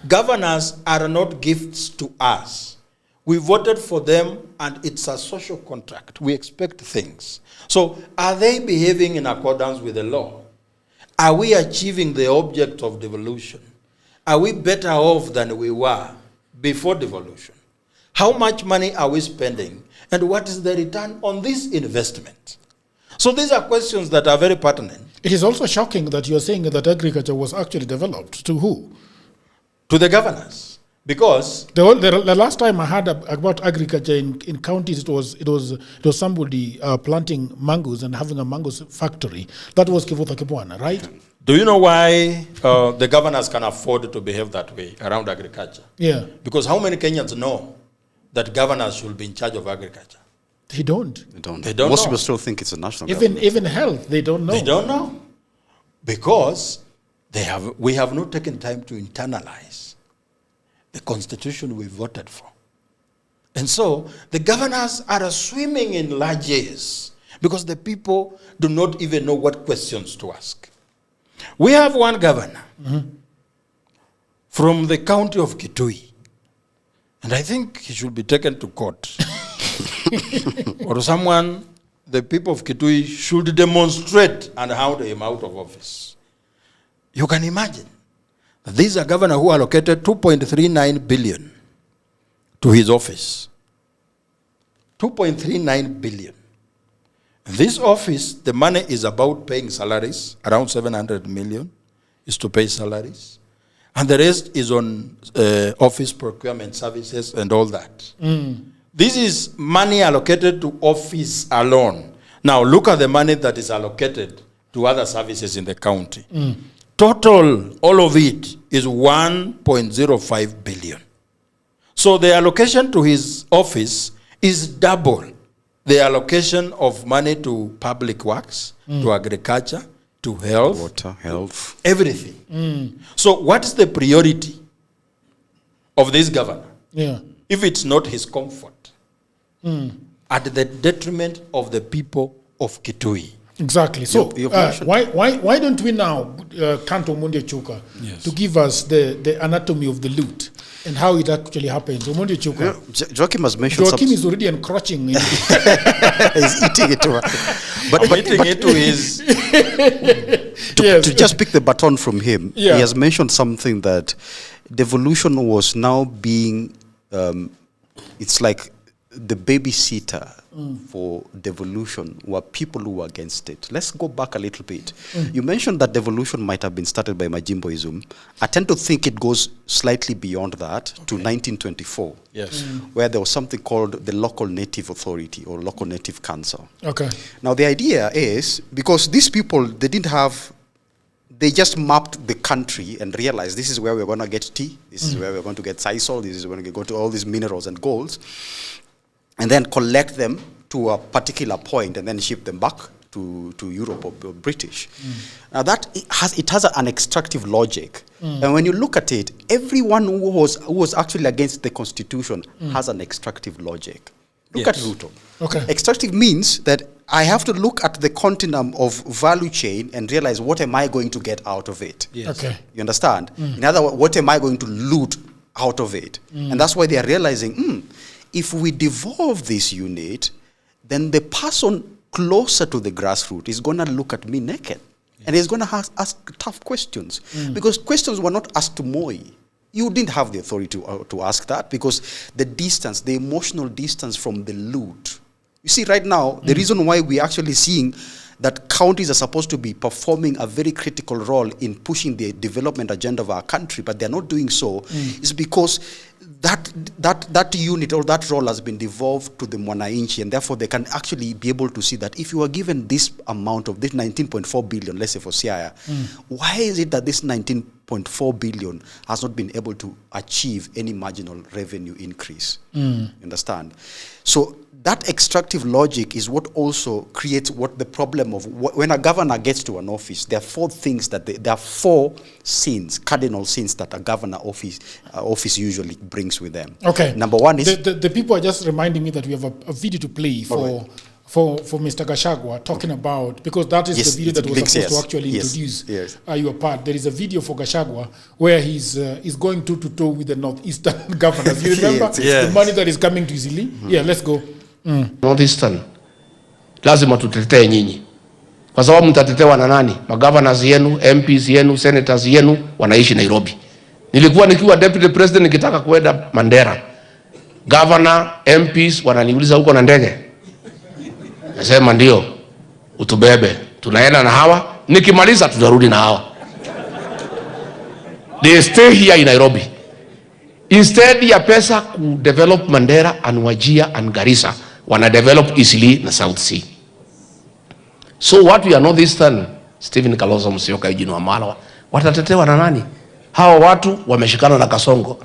Governors are not gifts to us. We voted for them and it's a social contract. We expect things. So are they behaving in accordance with the law? Are we achieving the object of devolution? Are we better off than we were before devolution? How much money are we spending? And what is the return on this investment? So these are questions that are very pertinent. It is also shocking that you are saying that agriculture was actually developed. To who? To the governors. Because the last time I heard about agriculture in counties, it was somebody planting mangoes and having a mango factory. That was Kivutha Kibwana, right? Do you know why the governors can afford to behave that way around agriculture? Yeah. Because how many Kenyans know that governors should be in charge of agriculture? They don't. They don't Most know. people still think it's a national government. Even health, they don't know. They don't know. Because we have not taken time to internalize the constitution we voted for. And so the governors are swimming in largesse because the people do not even know what questions to ask. We have one governor from the county of Kitui, and I think he should be taken to court. Or someone, the people of Kitui should demonstrate and hound him out of office. You can imagine that this is a governor who allocated 2.39 billion to his office. 2.39 billion. In this office, the money is about paying salaries. Around 700 million is to pay salaries. And the rest is on office procurement services and all that. This is money allocated to office alone. Now, look at the money that is allocated to other services in the county. Total, all of it, is 1.05 billion. So the allocation to his office is double the allocation of money to public works, to agriculture, to health. Water, health. Everything. So what's the priority of this governor? If it's not his comfort, at the detriment of the people of Kitui. Exactly. So why don't we now turn to Omonde Chuka to give us the anatomy of the loot and how it actually happens? Omonde Chuka. Joachim has mentioned Joachim is already encroaching. He's eating it to her. But eating it to his... to just pick the baton from him, he has mentioned something that devolution was now being... it's like the babysitter for devolution were people who were against it. Let's go back a little bit. You mentioned that devolution might have been started by Majimboism. I tend to think it goes slightly beyond that to 1924. Yes. Where there was something called the Local Native Authority or Local Native Council. Okay. Now the idea is, because these people, they just mapped the country and realized this is where we're going to get tea, this is where we're going to get sisal, this is where we're going to go to all these minerals and golds, and then collect them to a particular point and then ship them back to Europe or British. Now it has an extractive logic. And when you look at it, everyone who was actually against the Constitution has an extractive logic. Look at Ruto. Okay. Extractive means that I have to look at the continuum of value chain and realize what am I going to get out of it. Yes. Okay. You understand? In other words, what am I going to loot out of it? And that's why they are realizing, if we devolve this unit, then the person closer to the grassroots is going to look at me naked. And he's going to ask tough questions. Because questions were not asked to Moi. You didn't have the authority to ask that, because the distance, the emotional distance from the loot. You see, right now, the reason why we're actually seeing that counties are supposed to be performing a very critical role in pushing the development agenda of our country, but they're not doing so, is because that unit or that role has been devolved to the Mwananchi, and therefore they can actually be able to see that if you are given this amount of this 19.4 billion, let's say for Siaya, why is it that this 19.4 billion has not been able to achieve any marginal revenue increase? You understand? So that extractive logic is what also creates what the problem of when a governor gets to an office. There are four things there are four sins, cardinal sins that a governor office usually brings with them. Okay. Number one is the people are just reminding me that we have a video to play for Mr. Gachagua talking about, because that is the video that was supposed to actually introduce your part. There is a video for Gachagua where he's going toe-to-toe with the Northeastern governors. You remember the money that is coming to Isili? Yeah, let's go. Northeastern, lazima tutetee nyinyi, kwa sababu mtatetewa na nani? Magovernors yenu, MPs yenu, senators yenu wanaishi Nairobi. Nilikuwa nikiwa deputy president nikitaka kwenda Mandera, governor, MPs wananiuliza huko na ndege. Nasema ndio, utubebe, tunaenda na hawa, nikimaliza tutarudi na hawa. They stay here in Nairobi. Instead ya pesa ku develop Mandera and Wajir and Garissa, wana develop Eastleigh na South Sea. So what we are Northeastern, Stephen Kalonzo Musyoka, Eugene Wamalwa, watatetewa na nani? Hawa watu wameshikana na Kasongo.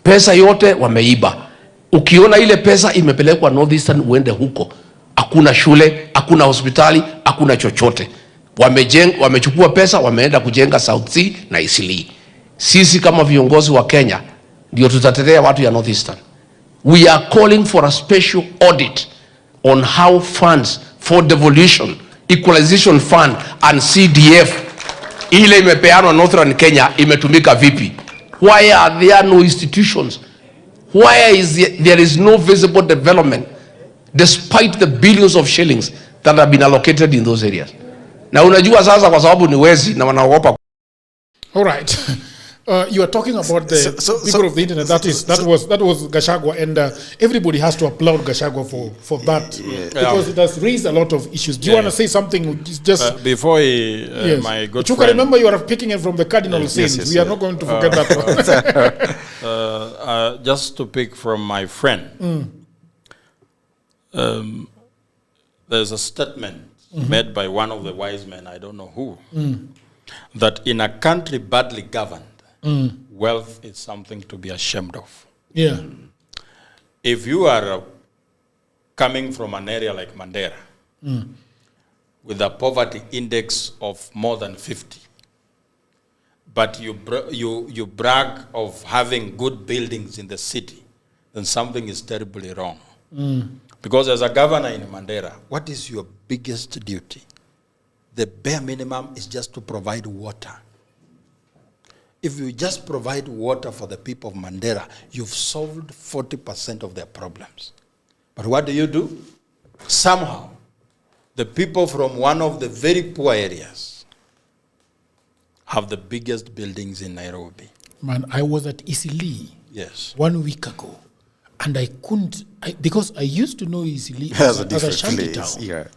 Pesa yote wameiba. Ukiona ile pesa imepelekwa Northeastern, uende huko. Hakuna shule, hakuna hospitali, hakuna chochote. Wamechukua pesa, wameenda kujenga South Sea na Eastleigh. Sisi kama viongozi wa Kenya, ndio tutatetea watu ya Northeastern. We are calling for a special audit on how funds for devolution, equalization fund and CDF ile imepeanwa Northern Kenya imetumika vipi? Why are there no institutions? Why there is no visible development despite the billions of shillings that have been allocated in those areas? Na unajua sasa kwa sababu ni wezi na wanaogopa. All right. You are talking about the people of the internet. That was Gachagua, and everybody has to applaud Gachagua for that because it has raised a lot of issues. Do you want to say something? Just before my good friend. Remember, you are picking it from the cardinal sins. We are not going to forget that one. Just to pick from my friend, there's a statement made by one of the wise men, I don't know who, that in a country badly governed, wealth is something to be ashamed of. Yeah. If you are coming from an area like Mandera with a poverty index of more than 50, but you brag of having good buildings in the city, then something is terribly wrong. Because as a governor in Mandera, what is your biggest duty? The bare minimum is just to provide water. If you just provide water for the people of Mandera, you've solved 40% of their problems. But what do? Somehow, the people from one of the very poor areas have the biggest buildings in Nairobi. Man, I was at Eastleigh 1 week ago. and I couldn't, because I used to know Eastleigh As a as a different shanty place, town. yeah.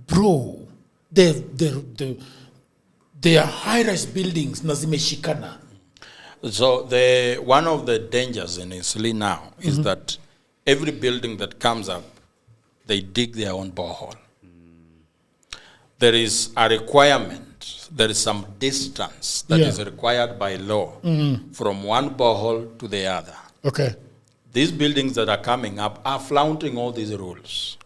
Bro, they are high-rise buildings, nazimeshikana. So one of the dangers in Eastleigh now is that every building that comes up, they dig their own borehole. There is a requirement, there is some distance that is required by law from one borehole to the other. Okay. These buildings that are coming up are flaunting all these rules.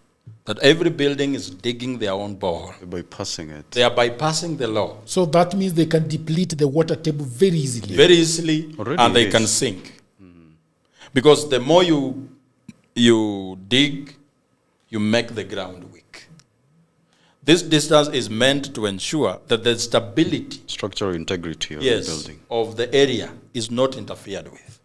That every building is digging their own borehole. Bypassing it. They are bypassing the law. So that means they can deplete the water table very easily. Very easily, Already and they is. can sink. Because the more you dig, you make the ground weak. This distance is meant to ensure that the stability, structural integrity of the building, of the area is not interfered with.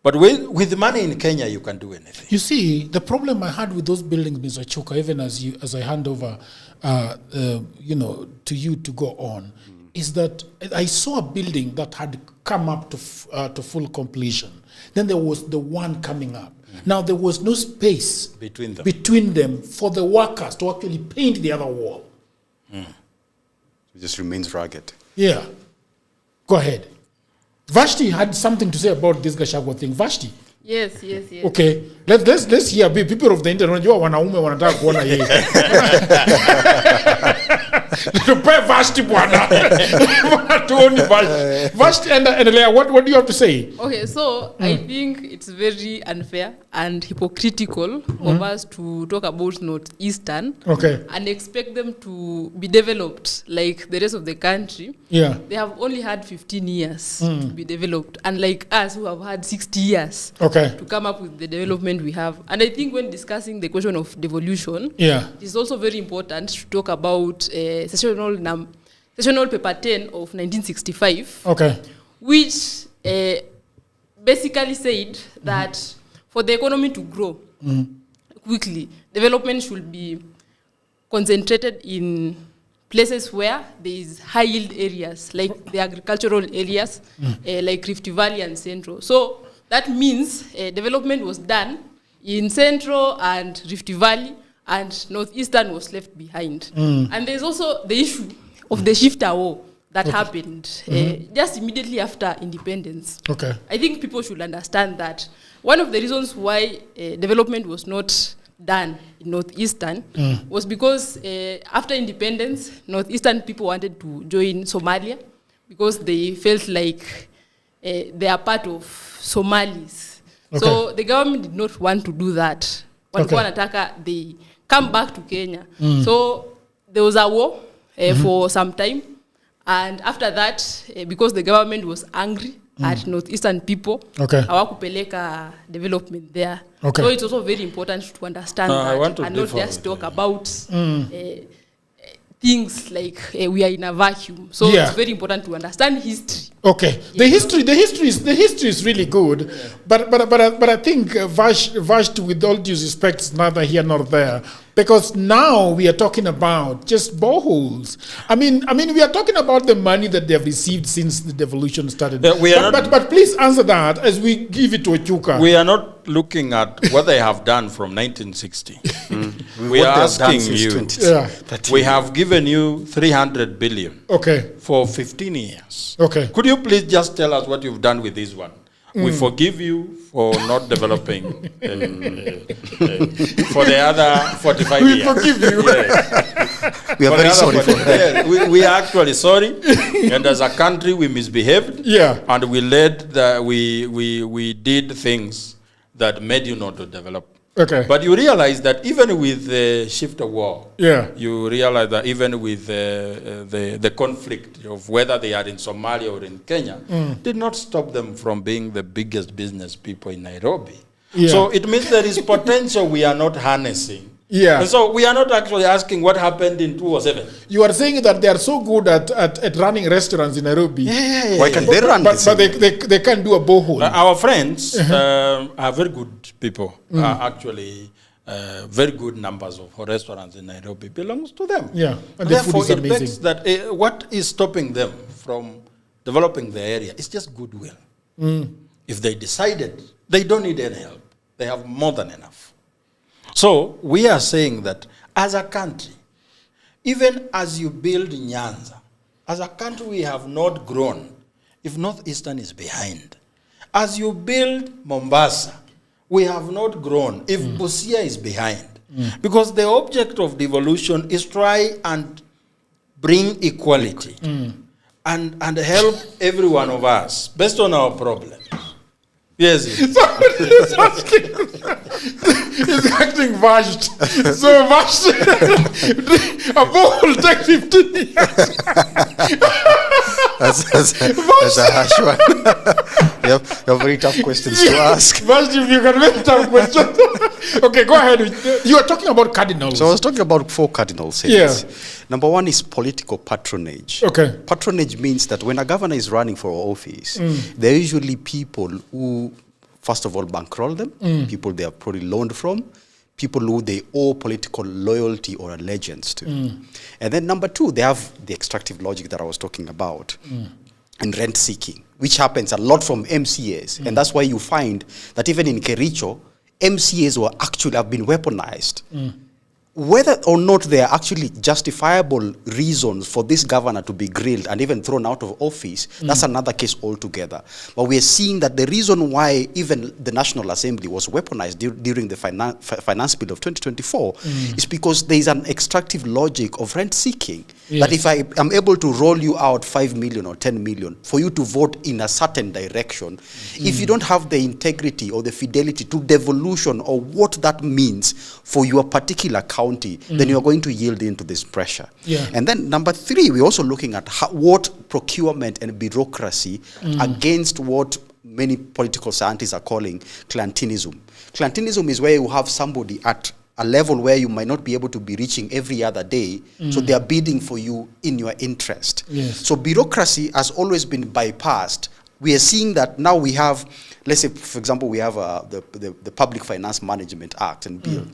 But with money in Kenya, you can do anything. You see, the problem I had with those buildings, Mr. Chuka, even as I hand over, to you to go on, is that I saw a building that had come up to full completion. Then there was the one coming up. Now there was no space between them for the workers to actually paint the other wall. It just remains rugged. Yeah. Go ahead. Vashti had something to say about this Gachagua thing. Vashti. Yes. Okay. Let's hear people of the internet. Unajua wanaume wanataka kuona yeye. Tupe Vashti bwana. Tuoni Vashti endelea. What do you have to say? Okay, so I think it's very unfair and hypocritical of us to talk about Northeastern and expect them to be developed like the rest of the country. Yeah. They have only had 15 years to be developed, unlike us who have had 60 years to come up with the development we have. And I think when discussing the question of devolution, it's also very important to talk about sessional paper 10 of 1965, which basically said that for the economy to grow quickly, development should be concentrated in places where there is high yield areas, like the agricultural areas, like Rift Valley and Central. So that means development was done in Central and Rift Valley, and Northeastern was left behind. And there's also the issue of the shifter war that happened just immediately after independence. I think people should understand that one of the reasons why development was not done in Northeastern was because after independence, Northeastern people wanted to join Somalia because they felt like they are part of Somalis. So the government did not want to do that. They come back to Kenya. So there was a war for some time. And after that, because the government was angry at Northeastern people, hawakupeleka development there. So it's also very important to understand that and not just talk about things like we are in a vacuum. So it's very important to understand history. The history is really good, but I think Vashti, with all due respect, is neither here nor there, because now we are talking about just boreholes. I mean, we are talking about the money that they have received since the devolution started. But please answer that as we give it to Ochuka. We are not looking at what they have done from 1960. We are asking you. We have given you 300 billion. For 15 years. Could you please just tell us what you've done with this one? We forgive you for not developing for the other 45 years. We forgive you. We are very sorry for that. We are actually sorry, and as a country we misbehaved. And we did things that made you not to develop. But you realize that even with the shifter war, you realize that even with the conflict of whether they are in Somalia or in Kenya, did not stop them from being the biggest business people in Nairobi. So it means there is potential we are not harnessing. And so we are not actually asking what happened in 2007. You are saying that they are so good at running restaurants in Nairobi. Why can't they run this? But they can't do a borehole. Our friends are very good people. Actually, very good numbers of restaurants in Nairobi belongs to them. And the food is amazing. It begs that what is stopping them from developing the area is just goodwill. If they decided They don't need any help. They have more than enough. So we are saying that as a country, even as you build Nyanza, as a country we have not grown if Northeastern is behind. As you build Mombasa, we have not grown if Busia is behind. Because the object of devolution is try and bring equality and help every one of us based on our problems. Yes. He's acting vashed. So vashed. A ball will take 15 years. That's a harsh one. You have very tough questions to ask. Vashed, if you can make tough questions. Okay, go ahead. You are talking about cardinals. So I was talking about 4 cardinal sins. Yeah. Number 1 is political patronage. Okay. Patronage means that when a governor is running for office, there are usually people who, first of all, bankroll them, people they have probably loaned from, people who they owe political loyalty or allegiance to. And then number 2, they have the extractive logic that I was talking about, and rent seeking, which happens a lot from MCAs. And that's why you find that even in Kericho, MCAs have been weaponized. Whether or not there are actually justifiable reasons for this governor to be grilled and even thrown out of office, that's another case altogether. But we are seeing that the reason why even the National Assembly was weaponized during the finance bill of 2024 is because there is an extractive logic of rent seeking. Yes. That if I am able to roll you out 5 million or 10 million for you to vote in a certain direction, if you don't have the integrity or the fidelity to devolution or what that means for your particular county, then you are going to yield into this pressure. Yeah. And then number 3, we're also looking at what procurement and bureaucracy against what many political scientists are calling clientelism. Clientelism is where you have somebody at a level where you might not be able to be reaching every other day, so they are bidding for you in your interest. Yes. So bureaucracy has always been bypassed. We are seeing that now we have, let's say, for example, we have the Public Finance Management Act and Bill.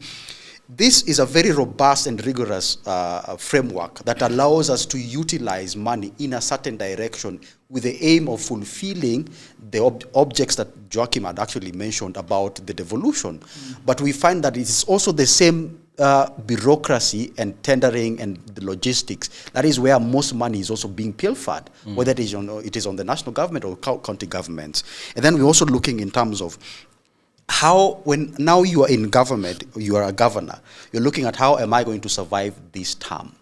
This is a very robust and rigorous framework that allows us to utilize money in a certain direction with the aim of fulfilling the objects that Joachim had actually mentioned about the devolution. But we find that it is also the same bureaucracy and tendering and the logistics. That is where most money is also being pilfered, whether it is on the national government or county governments. And then we're also looking in terms of how, when now you are in government, you are a governor, you're looking at how am I going to survive this term?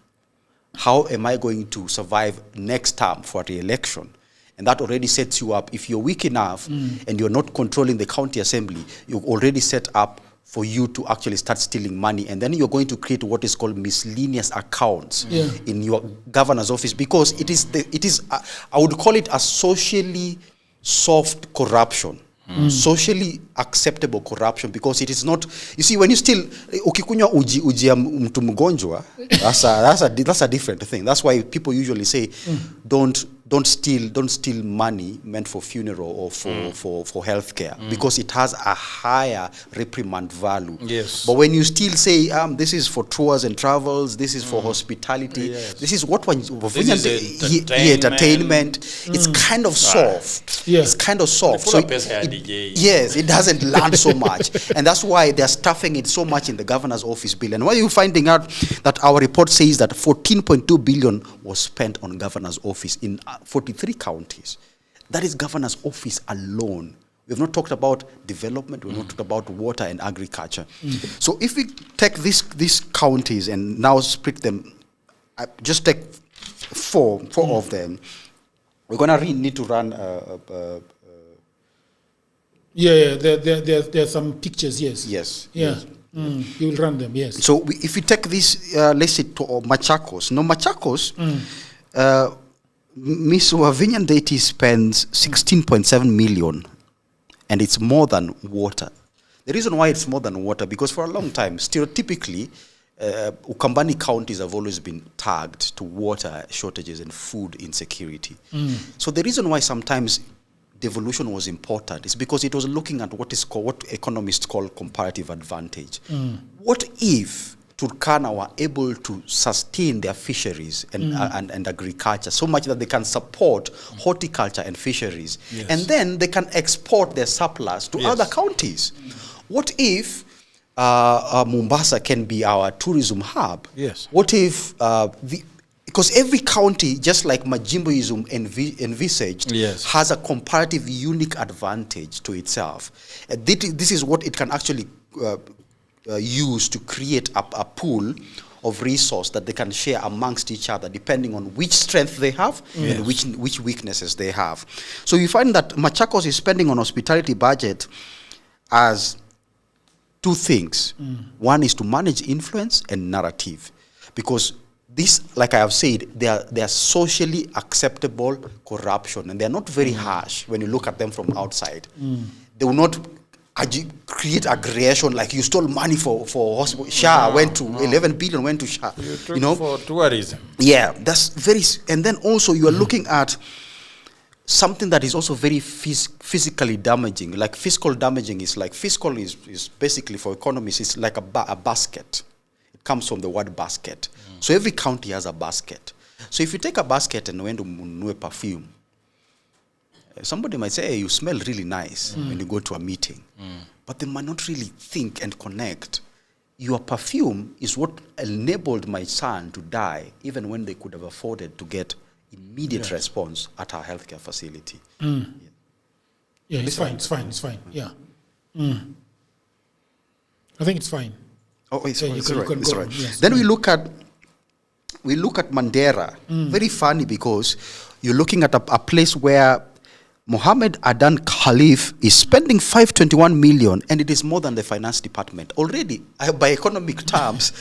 How am I going to survive next term for re-election? And that already sets you up. If you're weak enough and you're not controlling the county assembly, you're already set up for you to actually start stealing money. And then you're going to create what is called miscellaneous accounts in your governor's office, because it is I would call it a socially soft corruption. Socially acceptable corruption, because it is not, you see, when you still ukikunywa uji ya mtu mgonjwa, that's a different thing. That's why people usually say don't steal money meant for funeral or for healthcare, because it has a higher reprimand value. Yes. But when you still say this is for tours and travels, this is for hospitality, this is what one entertainment, it's kind of soft. It's kind of soft. So yes, it doesn't land so much. And that's why they're stuffing it so much in the governor's office bill. And why are you finding out that our report says that 14.2 billion was spent on governor's office in 43 counties? That is governor's office alone. We've not talked about development, we've not talked about water and agriculture. So if we take these counties and now split them, just take four of them, we're going to need to run there are some pictures, yes. Yes. Yeah. Yes. You will run them, yes. So if we take this, let's say, to Machakos. Now, Machakos, Ms. Wavinyan Deity spends 16.7 million, and it's more than water. The reason why it's more than water, because for a long time, stereotypically, Ukambani counties have always been tagged to water shortages and food insecurity. So the reason why sometimes devolution was important is because it was looking at what economists call comparative advantage. What if Turkana were able to sustain their fisheries and agriculture so much that they can support horticulture and fisheries. Yes. And then they can export their surplus to other counties. What if Mombasa can be our tourism hub? Yes. What if because every county, just like Majimboism envisaged, has a comparative unique advantage to itself. This is what it can actually use to create a pool of resource that they can share amongst each other depending on which strength they have and which weaknesses they have. So you find that Machakos is spending on hospitality budget as two things. One is to manage influence and narrative, because this, like I have said, they are socially acceptable corruption, and they are not very harsh when you look at them from outside. They will not create aggression like you stole money for hospital. SHA went to 11 billion, went to SHA. You know, for tourism. Yeah, that's very. And then also you are looking at something that is also very physically damaging. Like fiscal damaging is like fiscal is basically for economists. It's like a basket. It comes from the word basket. So every county has a basket. So if you take a basket and went to munue perfume, somebody might say, hey, you smell really nice when you go to a meeting. But they might not really think and connect. Your perfume is what enabled my son to die, even when they could have afforded to get immediate response at our healthcare facility. Yeah, it's fine. Yeah. I think it's fine. Oh, it's Yeah, right. It's right. Yes. Then we look at Mandera. Very funny, because you're looking at a place where Mohammed Adan Khalif is spending 521 million, and it is more than the finance department. Already, by economic terms,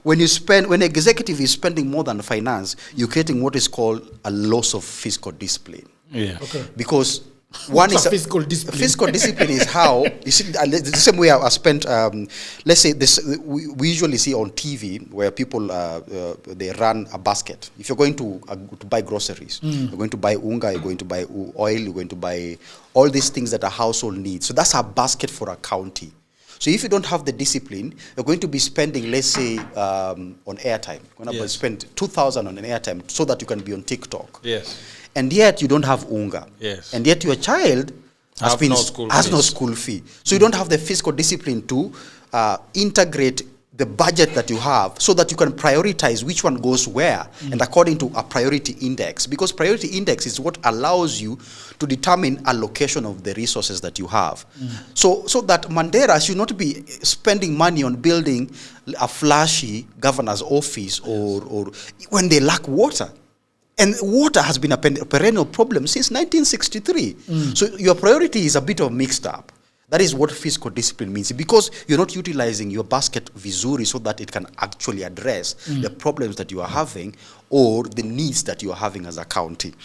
when executive is spending more than finance, you're creating what is called a loss of fiscal discipline. Yeah. Okay. Because one is fiscal discipline. Fiscal discipline is how, you see, the same way I spent, let's say this, we usually see on TV where people, they run a basket. If you're going to buy groceries, you're going to buy unga, you're going to buy oil, you're going to buy all these things that are household needs. So that's a basket for a county. So if you don't have the discipline, you're going to be spending, let's say, on airtime. You're going to spend 2,000 on an airtime so that you can be on TikTok. Yes. And yet you don't have unga. Yes. And yet your child has no school fee. So you don't have the fiscal discipline to integrate the budget that you have so that you can prioritize which one goes where and according to a priority index. Because priority index is what allows you to determine allocation of the resources that you have. So that Mandera should not be spending money on building a flashy governor's office or when they lack water. And water has been a perennial problem since 1963. So your priority is a bit of mixed up. That is what fiscal discipline means, because you're not utilizing your basket vizuri so that it can actually address the problems that you are having or the needs that you are having as a county.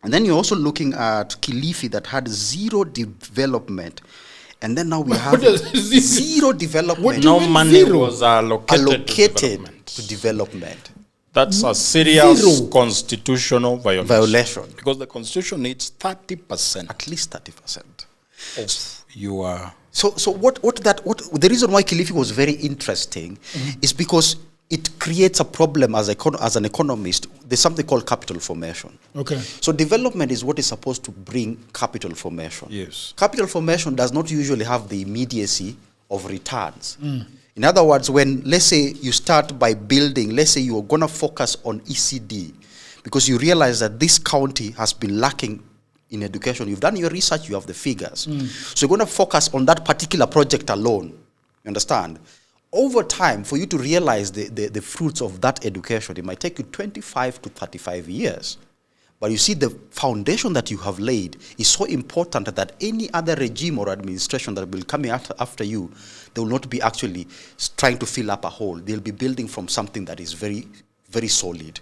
And then you're also looking at Kilifi that had zero development. And then now we have zero development. No money was allocated to development. That's a serious constitutional violation. Because the constitution needs 30%. At least 30%. Of your... So the reason why Kilifi was very interesting is because it creates a problem as an economist. There's something called capital formation. Okay. So development is what is supposed to bring capital formation. Yes. Capital formation does not usually have the immediacy of returns. In other words, when, let's say, you start by building, let's say you're going to focus on ECD, because you realize that this county has been lacking in education. You've done your research, you have the figures. So you're going to focus on that particular project alone. You understand? Over time, for you to realize the fruits of that education, it might take you 25 to 35 years. But you see, the foundation that you have laid is so important that any other regime or administration that will come after you, they will not be actually trying to fill up a hole. They'll be building from something that is very, very solid.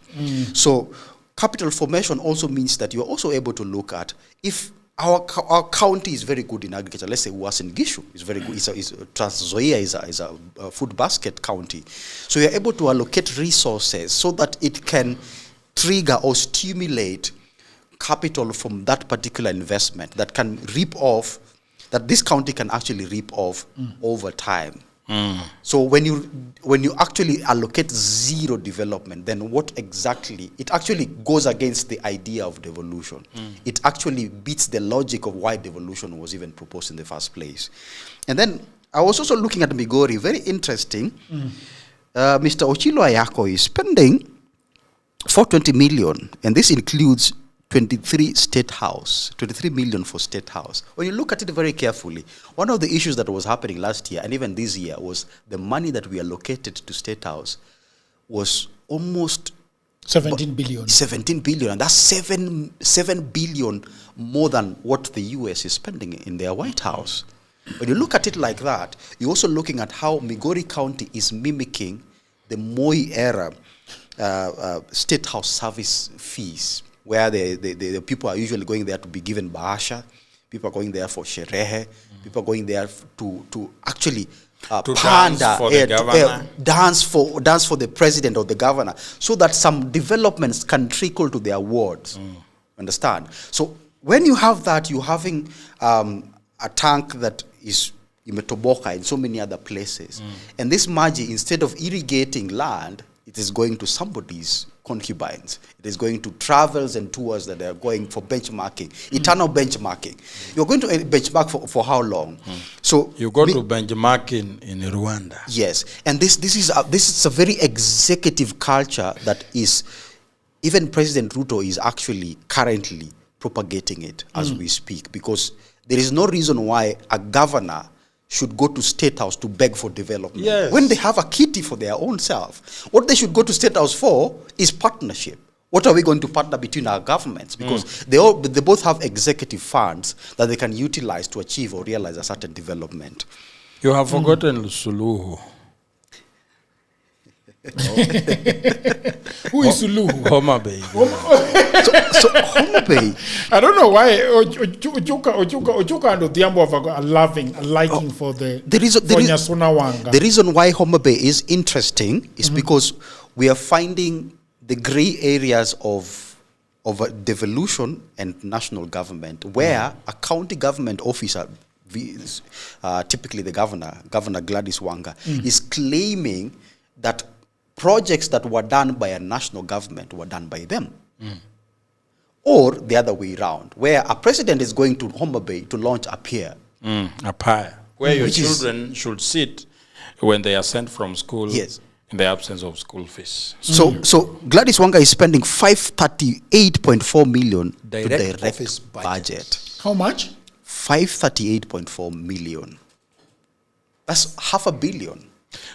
So capital formation also means that you're also able to look at if our county is very good in agriculture. Let's say Uasin Gishu is very good. Trans Nzoia is a food basket county. So you're able to allocate resources so that it can trigger or stimulate capital from that particular investment that can reap off, that this county can actually reap off over time. So when you actually allocate zero development, then what exactly, it actually goes against the idea of devolution. It actually beats the logic of why devolution was even proposed in the first place. And then I was also looking at Migori, very interesting. Mr. Ochilo Ayako is spending 420 million, and this includes 23 million for State House. When you look at it very carefully, one of the issues that was happening last year and even this year was the money that we allocated to State House was almost 17 billion. 17 billion, and that's 7 billion more than what the US is spending in their White House. When you look at it like that, you're also looking at how Migori County is mimicking the Moi era State House service fees, where the people are usually going there to be given bahasha, people are going there for sherehe, people are going there to actually pander, dance for the president or the governor, so that some developments can trickle to their wards. Understand? So when you have that, you're having a tank that is imetoboka in so many other places. And this Maji, instead of irrigating land, it is going to somebody's concubines. It is going to travels and tours that they are going for benchmarking, eternal benchmarking. You're going to benchmark for how long? So you go to benchmarking in Rwanda. Yes, and this is a very executive culture that is, even President Ruto is actually currently propagating it as we speak, because there is no reason why a governor should go to State House to beg for development. Yes. When they have a kitty for their own self. What they should go to State House for is partnership. What are we going to partner between our governments? Because they both have executive funds that they can utilize to achieve or realize a certain development. You have forgotten Suluhu. Who is Suluhu? Homa Bay. So Homa Bay. I don't know why Ochuka and Odhiambo have a liking for Nyasuna Wanga. The reason why Homa Bay is interesting is because we are finding the gray areas of devolution and national government, where a county government officer, typically the Governor Gladys Wanga, is claiming that projects that were done by a national government were done by them. Or the other way around, where a president is going to Homa Bay to launch a pier. A pier. Where your children should sit when they are sent from school. Yes. In the absence of school fees. So Gladys Wanga is spending 538.4 million to direct office budget. How much? 538.4 million. That's $500 million.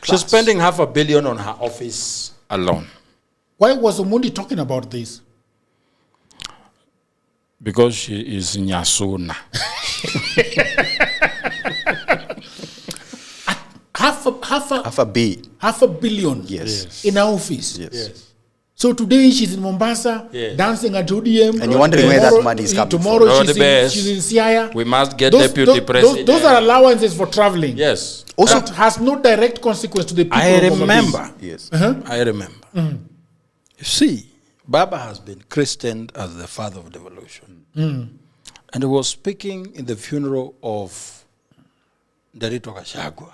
She's spending $500 million on her office alone. Why was Omundi talking about this? Because she is Nyasuna. $500 million. Yes. In her office. Yes. So today she's in Mombasa, dancing at ODM. And you're wondering where that money is coming tomorrow from. She's in Siaya. We must get deputy president. Those are allowances for traveling. Yes. Also, that has no direct consequence to the people. I remember. Yes. I remember. You see, Baba has been christened as the father of devolution. And he was speaking in the funeral of Derito Gachagua,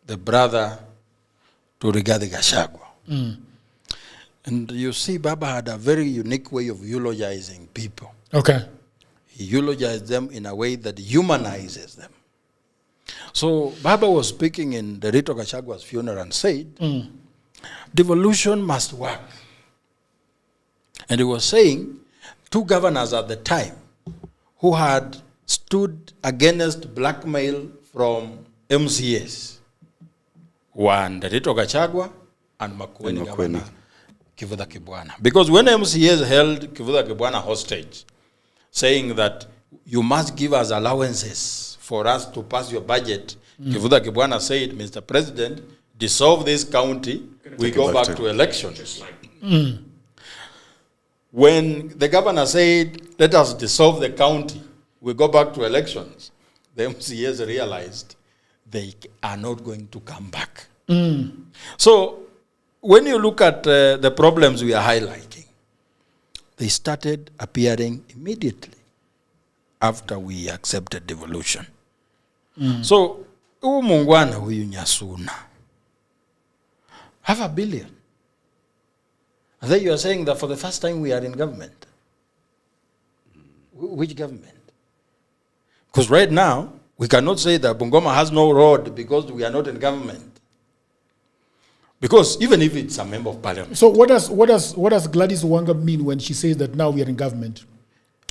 the brother to Rigathi Gachagua. And you see, Baba had a very unique way of eulogizing people. Okay. He eulogized them in a way that humanizes them. So Baba was speaking in Derito Gachagua's funeral and said, devolution must work. And he was saying, two governors at the time who had stood against blackmail from MCAs, one, Derito Gachagua and Makueni Governor Kivutha Kibwana. Because when MCAs held Kivutha Kibwana hostage, saying that you must give us allowances for us to pass your budget, Kivutha Kibwana said, Mr. President, dissolve this county, we go back to elections. When the governor said, let us dissolve the county, we go back to elections, the MCAs realized they are not going to come back. So when you look at the problems we are highlighting, they started appearing immediately after we accepted devolution. So huyu muungwana huyu Nyasuna, half a billion. And then you are saying that for the first time we are in government. Which government? Because right now, we cannot say that Bungoma has no road because we are not in government. Because even if it's a member of parliament. So what does Gladys Wanga mean when she says that now we are in government?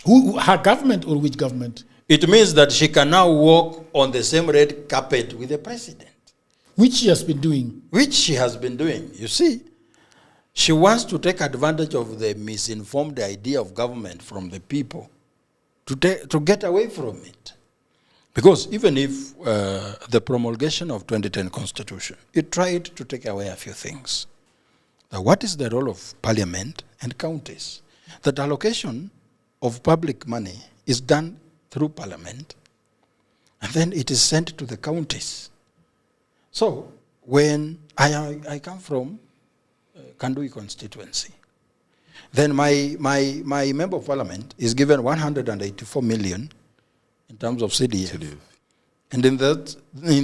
Her government or which government? It means that she can now walk on the same red carpet with the president. Which she has been doing. Which she has been doing. You see, she wants to take advantage of the misinformed idea of government from the people to get away from it. Because even if the promulgation of 2010 Constitution, it tried to take away a few things. Now, what is the role of parliament and counties? That allocation of public money is done through parliament, and then it is sent to the counties. So, when I come from Kandui constituency, then my member of parliament is given 184 million in terms of CDF. And in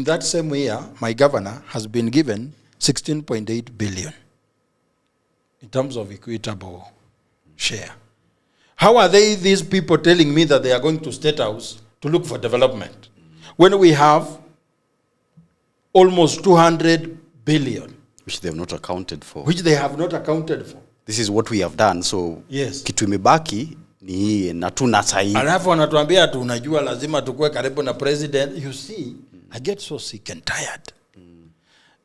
that same year, my governor has been given 16.8 billion in terms of equitable share. How are these people telling me that they are going to State House to look for development when we have almost 200 billion? Which they have not accounted for. Which they have not accounted for. This is what we have done. So, yes. Kitu imebaki ni natuna sahi. Alafu wanatuambia tu unajua lazima tukue karibu na president. You see, I get so sick and tired.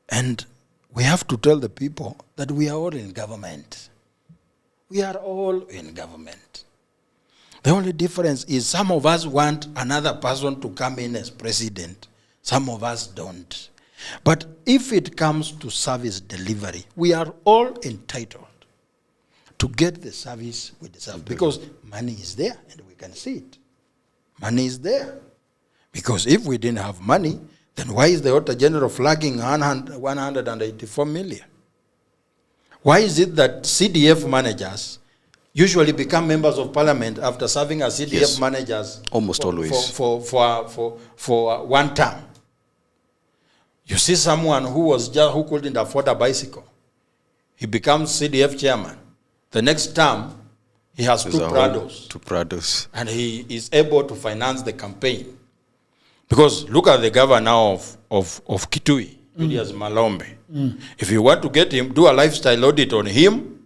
And we have to tell the people that we are all in government. We are all in government. The only difference is some of us want another person to come in as president. Some of us don't. But if it comes to service delivery, we are all entitled to get the service we deserve. Because money is there and we can see it. Money is there. Because if we didn't have money, then why is the Auditor General flagging 184 million? Why is it that CDF managers usually become members of parliament after serving as CDF managers almost always for one term? You see someone who couldn't afford a bicycle. He becomes CDF chairman. The next term, he has two Prados. And he is able to finance the campaign. Because look at the governor of Kitui, Julius Malombe. If you want to get him, do a lifestyle audit on him,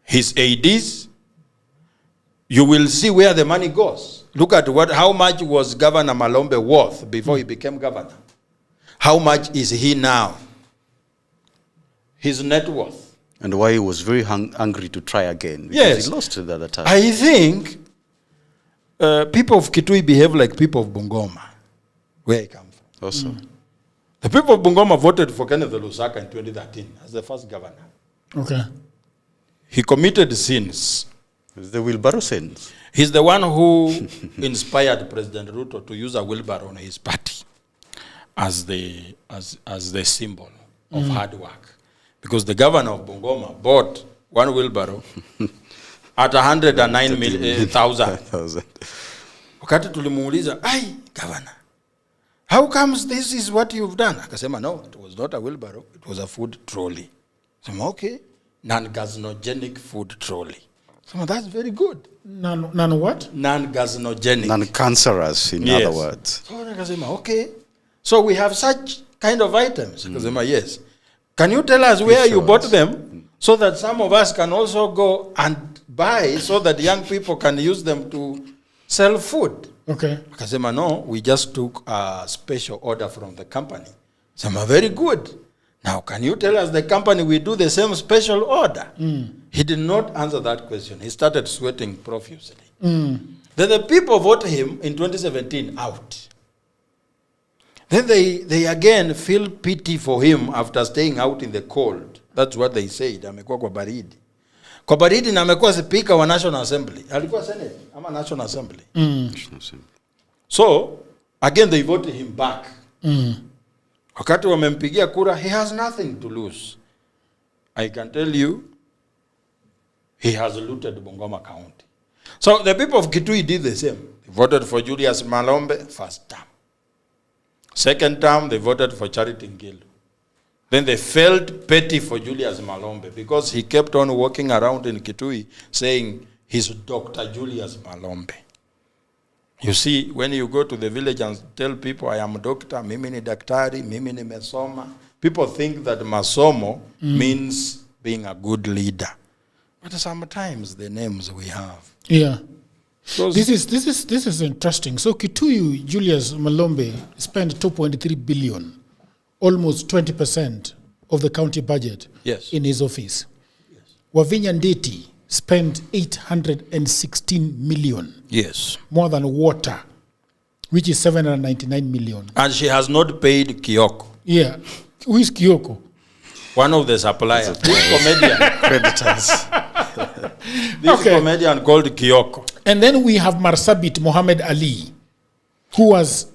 his ADs, you will see where the money goes. Look at how much was Governor Malombe worth before he became governor. How much is he now? His net worth. And why he was very hungry to try again. Because yes. He lost it the other time. I think people of Kitui behave like people of Bungoma, where I come from. Also. The people of Bungoma voted for Kenneth Lusaka in 2013 as the first governor. Okay. He committed sins. It's the wheelbarrow sins. He's the one who inspired President Ruto to use a wheelbarrow on his party as the symbol of hard work. Because the governor of Bungoma bought one wheelbarrow at 109,000. Wakati tulimuuliza, governor, how comes this is what you've done? Akasema, no, it was not a wheelbarrow, it was a food trolley. Akasema, okay, non-gasnogenic food trolley. So that's very good. None what? Non-gasnogenic. Non-cancerous, in other words. So akasema, okay. So we have such kind of items. Akasema, yes. Can you tell us where you bought them so that some of us can also go and buy so that young people can use them to sell food? Okay. Akasema, no, we just took a special order from the company. Akasema, very good. Now, can you tell us the company will do the same special order? He did not answer that question. He started sweating profusely. Then the people voted him in 2017 out. Then they again feel pity for him after staying out in the cold. That's what they said. Amekuwa kwa baridi. Kwa baridi na amekuwa speaker wa National Assembly. Alikuwa Senate ama National Assembly. So, again they voted him back. Wakati wamempigia kura, he has nothing to lose. I can tell you, he has looted Bungoma County. So the people of Kitui did the same. They voted for Julius Malombe first term. Second term, they voted for Charity Ngilu. Then they felt petty for Julius Malombe because he kept on walking around in Kitui saying he's Dr. Julius Malombe. You see, when you go to the village and tell people, I am a doctor, mimi ni daktari, mimi ni mesoma, people think that masomo means being a good leader. But sometimes the names we have. Yeah. This is interesting. So Kituyu Julius Malombe spent 2.3 billion, almost 20% of the county budget in his office. Yes. Wavinya Ndeti spent 816 million. Yes. More than water, which is 799 million. And she has not paid Kyoko. Yeah. Who is Kyoko? One of the suppliers. This comedian. Creditors. This comedian called Kyoko. And then we have Marsabit Mohammed Ali, who was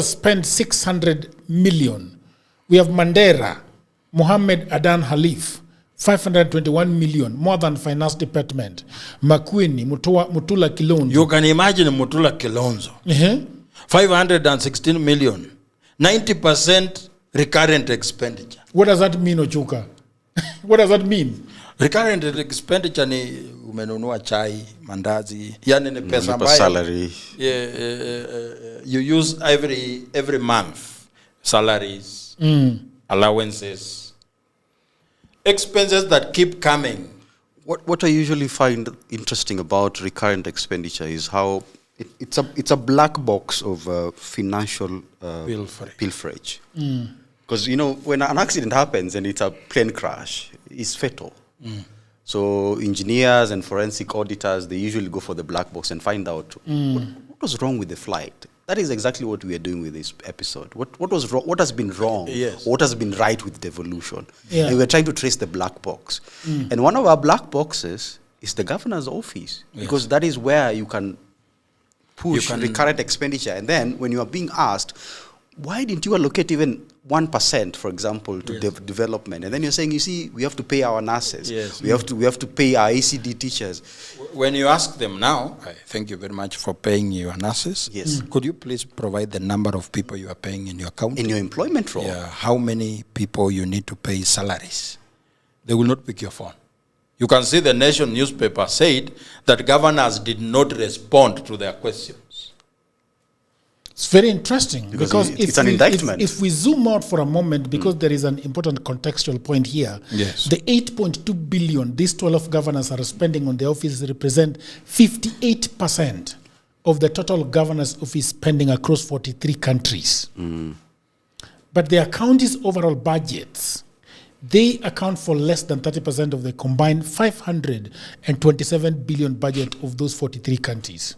spent 600 million. We have Mandera, Mohammed Adan Halif, 521 million, more than finance department. Makueni, Mutula Kilonzo. You can imagine Mutula Kilonzo. 516 million. 90% recurrent expenditure. What does that mean, Ochuka? What does that mean? Recurrent expenditure ni umenunua chai, mandazi, yani ni pesa ambayo salary. You use every month. Salaries, allowances, expenses that keep coming. What I usually find interesting about recurrent expenditure is how it's a black box of financial pilferage. Because, when an accident happens and it's a plane crash, it's fatal. So engineers and forensic auditors, they usually go for the black box and find out what was wrong with the flight. That is exactly what we are doing with this episode. What was wrong? What has been wrong? Yes. What has been right with devolution? Yeah. And we're trying to trace the black box. And one of our black boxes is the governor's office, because that is where you can push recurrent expenditure. And then when you are being asked, why didn't you allocate even 1%, for example, to development? And then you're saying, you see, we have to pay our nurses. Yes. We have to pay our ACD teachers. When you ask them now, I thank you very much for paying your nurses. Yes. Could you please provide the number of people you are paying in your county? In your employment role. Yeah. How many people you need to pay salaries? They will not pick your phone. You can see the Nation newspaper said that governors did not respond to their questions. It's very interesting because it's an indictment. If we zoom out for a moment, because there is an important contextual point here, the 8.2 billion these 12 governors are spending on their offices represent 58% of the total governor's office spending across 43 countries. But their counties' overall budgets, they account for less than 30% of the combined 527 billion budget of those 43 countries.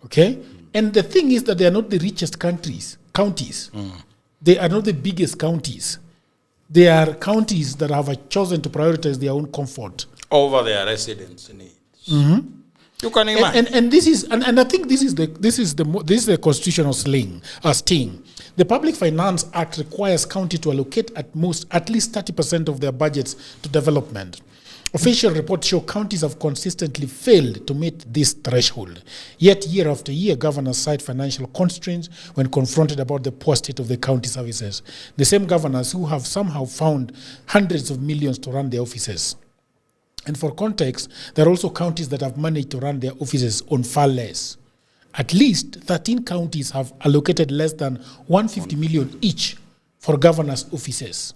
Okay? And the thing is that they are not the richest counties. They are not the biggest counties. They are counties that have chosen to prioritize their own comfort over their residents' needs. You can imagine. And this is, and I think this is the constitutional sting. The Public Finance Act requires county to allocate at least 30% of their budgets to development. Official reports show counties have consistently failed to meet this threshold. Yet, year after year, governors cite financial constraints when confronted about the poor state of the county services. The same governors who have somehow found hundreds of millions to run their offices. And for context, there are also counties that have managed to run their offices on far less. At least 13 counties have allocated less than 150 million each for governors' offices.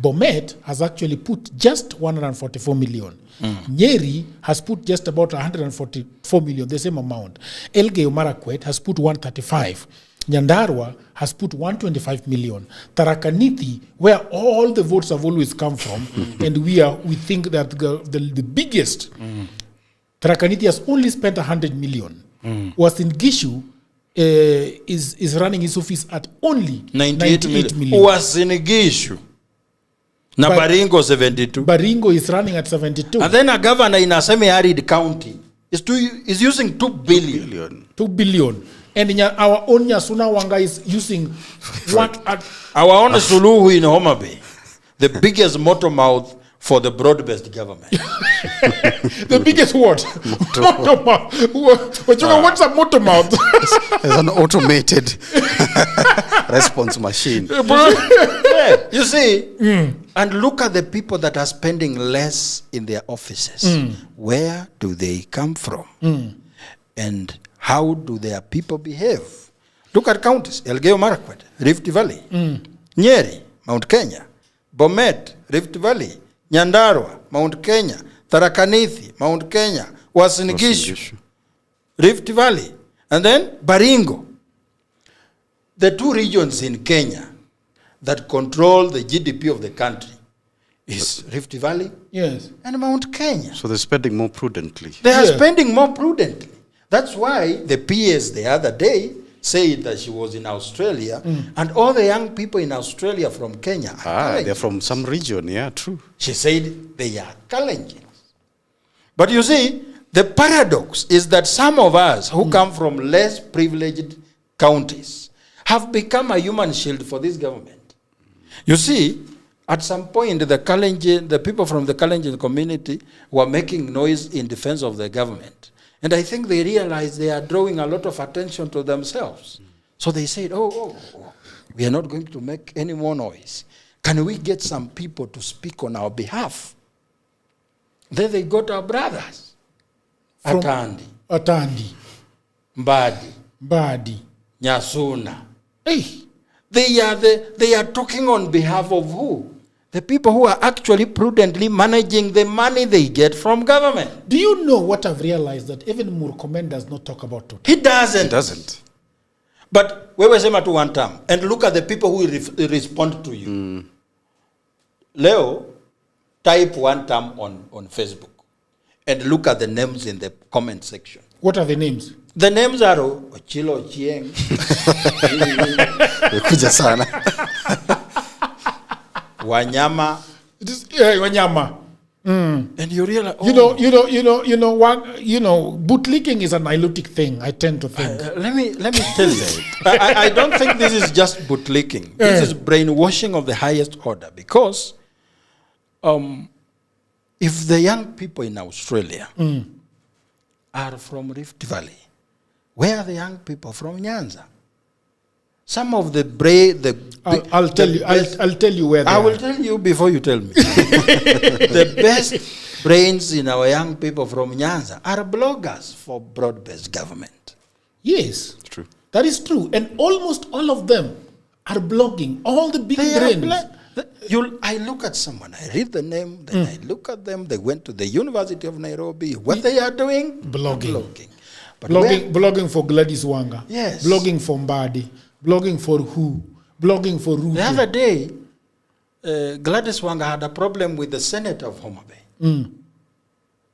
Bomet has actually put just 144 million. Nyeri has put just about 144 million, the same amount. Elgeyo Marakwet has put 135. Nyandarua has put 125 million. Tharaka Nithi, where all the votes have always come from, and we think that the biggest, Tharaka Nithi has only spent 100 million. Uasin Gishu is running his office at only 98 million. Uasin Gishu. Na Baringo 72. Baringo is running at 72. And then a governor in a semi-arid county is using 2 billion. 2 billion. And our own Nyasuna Wanga is using what? Our own Suluhu in Homa Bay, the biggest motor mouth for the broad-based government. The biggest what? Motor mouth. What's a motor mouth? It's an automated response machine. You see, and look at the people that are spending less in their offices. Where do they come from? And how do their people behave? Look at counties: Elgeyo Marakwet, Rift Valley; Nyeri, Mount Kenya; Bomet, Rift Valley; Nyandarua, Mount Kenya; Tharaka Nithi, Mount Kenya; Uasin Gishu, Rift Valley; and then Baringo. The two regions in Kenya that control the GDP of the country is Rift Valley, yes, and Mount Kenya. So they're spending more prudently. They are spending more prudently. That's why the PS the other day said that she was in Australia, and all the young people in Australia from Kenya are they're from some region, yeah, true. She said they are challenging. But you see, the paradox is that some of us who come from less privileged counties have become a human shield for this government. You see, at some point, the people from the Kalenjin community were making noise in defense of the government. And I think they realized they are drawing a lot of attention to themselves. So they said, we are not going to make any more noise. Can we get some people to speak on our behalf? Then they got our brothers. From Atandi. Mbadi. Nyasuna. Hey. They are talking on behalf of who? The people who are actually prudently managing the money they get from government. Do you know what I've realized? That even Murkomen does not talk about it. He doesn't. He doesn't. But we were saying to one term, and look at the people who respond to you. Leo, type one term on Facebook, and look at the names in the comment section. What are the names? The names are Ochilo Chieng. Wanyama. Wanyama. And you realize, bootlicking is an nilotic thing, I tend to think. Let me tell you. I don't think this is just bootlicking. This is brainwashing of the highest order, because if the young people in Australia are from Rift Valley, where are the young people from Nyanza? Some of the I'll tell you where they are. I will tell you before you tell me. The best brains in our young people from Nyanza are bloggers for broad-based government. Yes. True. That is true. And almost all of them are blogging. All the big brains. I look at someone, I read the name, then I look at them, they went to the University of Nairobi. What they are doing? Blogging. Blogging for Gladys Wanga. Yes. Blogging for Mbadi. Blogging for who? Blogging for Ruto. The other day, Gladys Wanga had a problem with the Senate of Homa Bay.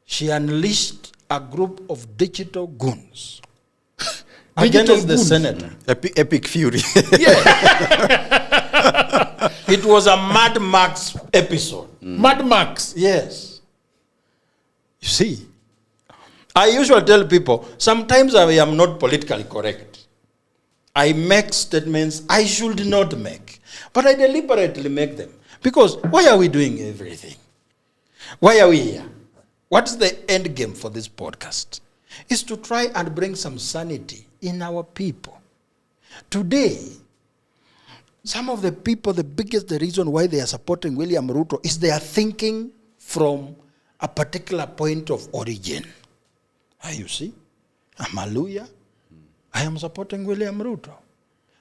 She unleashed a group of digital goons against the senator. Epic fury. It was a Mad Max episode. Mad Max? Yes. You see, I usually tell people, sometimes I am not politically correct. I make statements I should not make, but I deliberately make them. Because why are we doing everything? Why are we here? What's the end game for this podcast? Is to try and bring some sanity in our people. Today, some of the people, the reason why they are supporting William Ruto is they are thinking from a particular point of origin. You see, I'm a Luya. I am supporting William Ruto.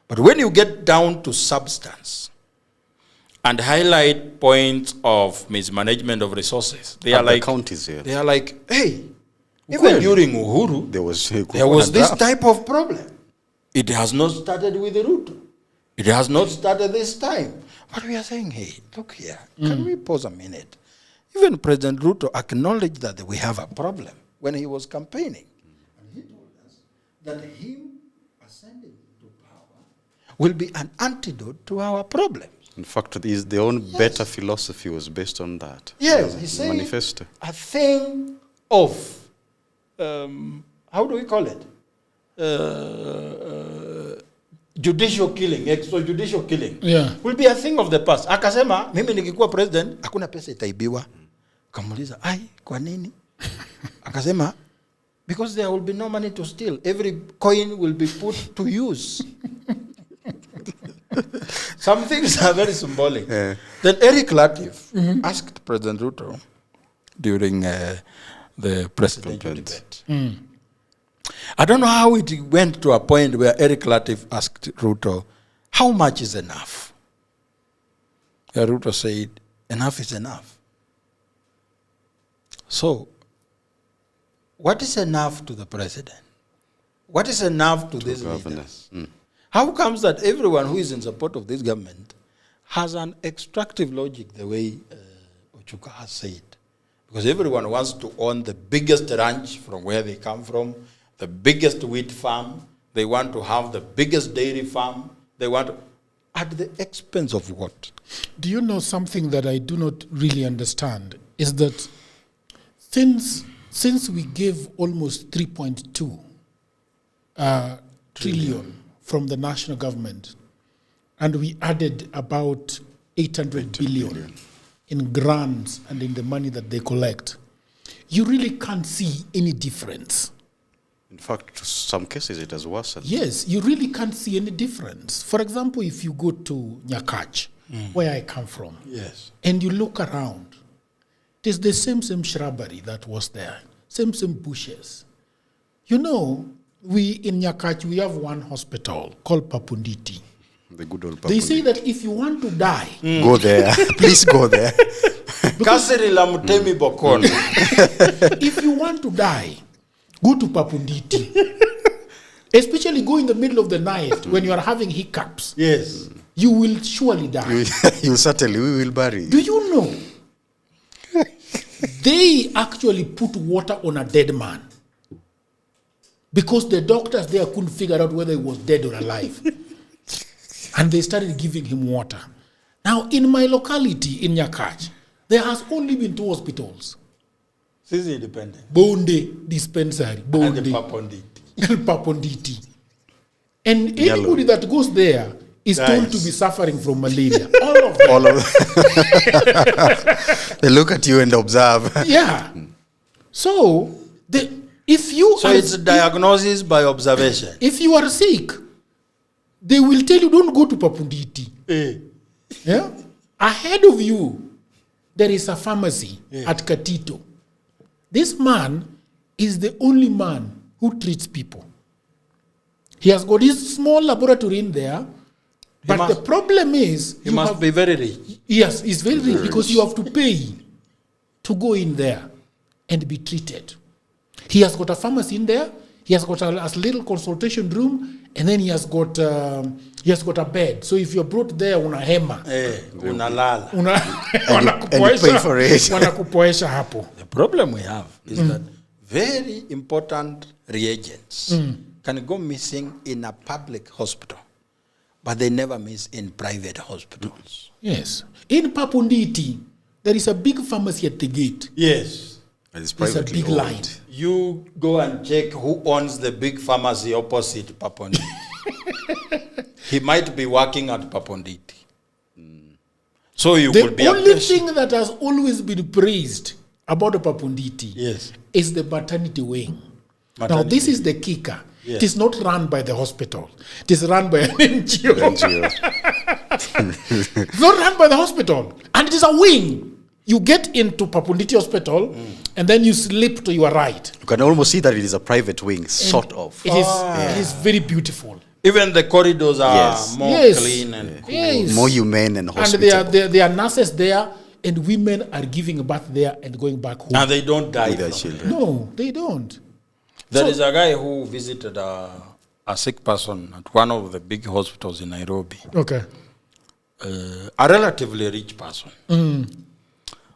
But when you get down to substance and highlight points of mismanagement of resources, they are like counties here. They are like, hey, even during Uhuru, there was this type of problem. It has not started with Ruto. It has not started this time. But we are saying, hey, look here, can we pause a minute? Even President Ruto acknowledged that we have a problem when he was campaigning. That him ascending to power will be an antidote to our problems. In fact, his own better philosophy was based on that. Yes, he said manifesto. A thing of, how do we call it? Judicial killing, extrajudicial killing, will be a thing of the past. Akasema, mimi nikikuwa president, hakuna pesa itaibiwa. Kamuliza, ai, kwa nini? Akasema, because there will be no money to steal. Every coin will be put to use. Some things are very symbolic. Then Eric Latif asked President Ruto during the presidential debate. I don't know how it went to a point where Eric Latif asked Ruto, how much is enough? Ruto said, enough is enough. So, what is enough to the president? What is enough to these leaders? How comes that everyone who is in support of this government has an extractive logic, the way Ochuka has said? Because everyone wants to own the biggest ranch from where they come from, the biggest wheat farm. They want to have the biggest dairy farm. They want to, at the expense of what? Do you know something that I do not really understand? Is that since we gave almost 3.2 trillion from the national government, and we added about 800 billion in grants and in the money that they collect, you really can't see any difference. In fact, to some cases it has worsened. Yes, you really can't see any difference. For example, if you go to Nyakach, where I come from, yes, and you look around, it is the same shrubbery that was there, same bushes. You know, we in Nyakach, we have one hospital called Papunditi. The good old Papunditi. They say that if you want to die, go there. Please go there. If you want to die, go to Papunditi. Especially go in the middle of the night when you are having hiccups. Yes. You will surely die. You certainly, we will bury you. Do you know? They actually put water on a dead man because the doctors there couldn't figure out whether he was dead or alive. And they started giving him water. Now, in my locality, in Nyakach, there has only been 2 hospitals. This is independent. Bonde Dispensary. Bonde. And the Paponditi. And Paponditi. And anybody that goes there is told to be suffering from malaria. All of them. All of them. They look at you and observe. Yeah. So, if you so it's a diagnosis by observation. If you are sick, they will tell you don't go to Papunditi. Yeah? Ahead of you, there is a pharmacy at Katito. This man is the only man who treats people. He has got his small laboratory in there, but the problem is... He must be very rich. Yes, he's very rich because you have to pay to go in there and be treated. He has got a pharmacy in there, he has got a little consultation room, and then he has got a bed. So if you're brought there una hema, unalala. And pay for it. Wanakupoesha hapo. The problem we have is that very important reagents can go missing in a public hospital, but they never miss in private hospitals. Yes. In Papunditi, there is a big pharmacy at the gate. Yes. It's a big line. You go and check who owns the big pharmacy opposite Paponditi. He might be working at Paponditi. So you could be the only thing that has always been praised about the Papunditi is the maternity wing. Now, this is the kicker. Yes. It is not run by the hospital. It is run by an NGO. It's not run by the hospital. And it is a wing. You get into Papunditi Hospital, and then you slip to your right. You can almost see that it is a private wing, sort of. It is very beautiful. Even the corridors are more clean and cool. More humane and hospitable. And there are nurses there, and women are giving birth there and going back home. And they don't die with their children. No, they don't. There is a guy who visited a sick person at one of the big hospitals in Nairobi. Okay. A relatively rich person.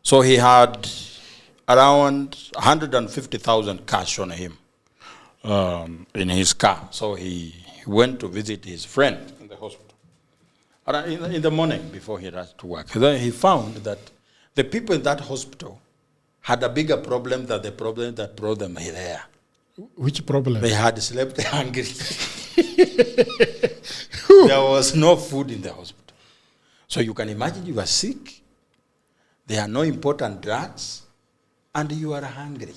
So he had around 150,000 cash on him in his car. So he went to visit his friend in the hospital. In the morning before he rushed to work. Then he found that the people in that hospital had a bigger problem than the problem that brought them there. Which problem? They had slept hungry. There was no food in the hospital. So you can imagine you are sick. There are no important drugs. and you are hungry.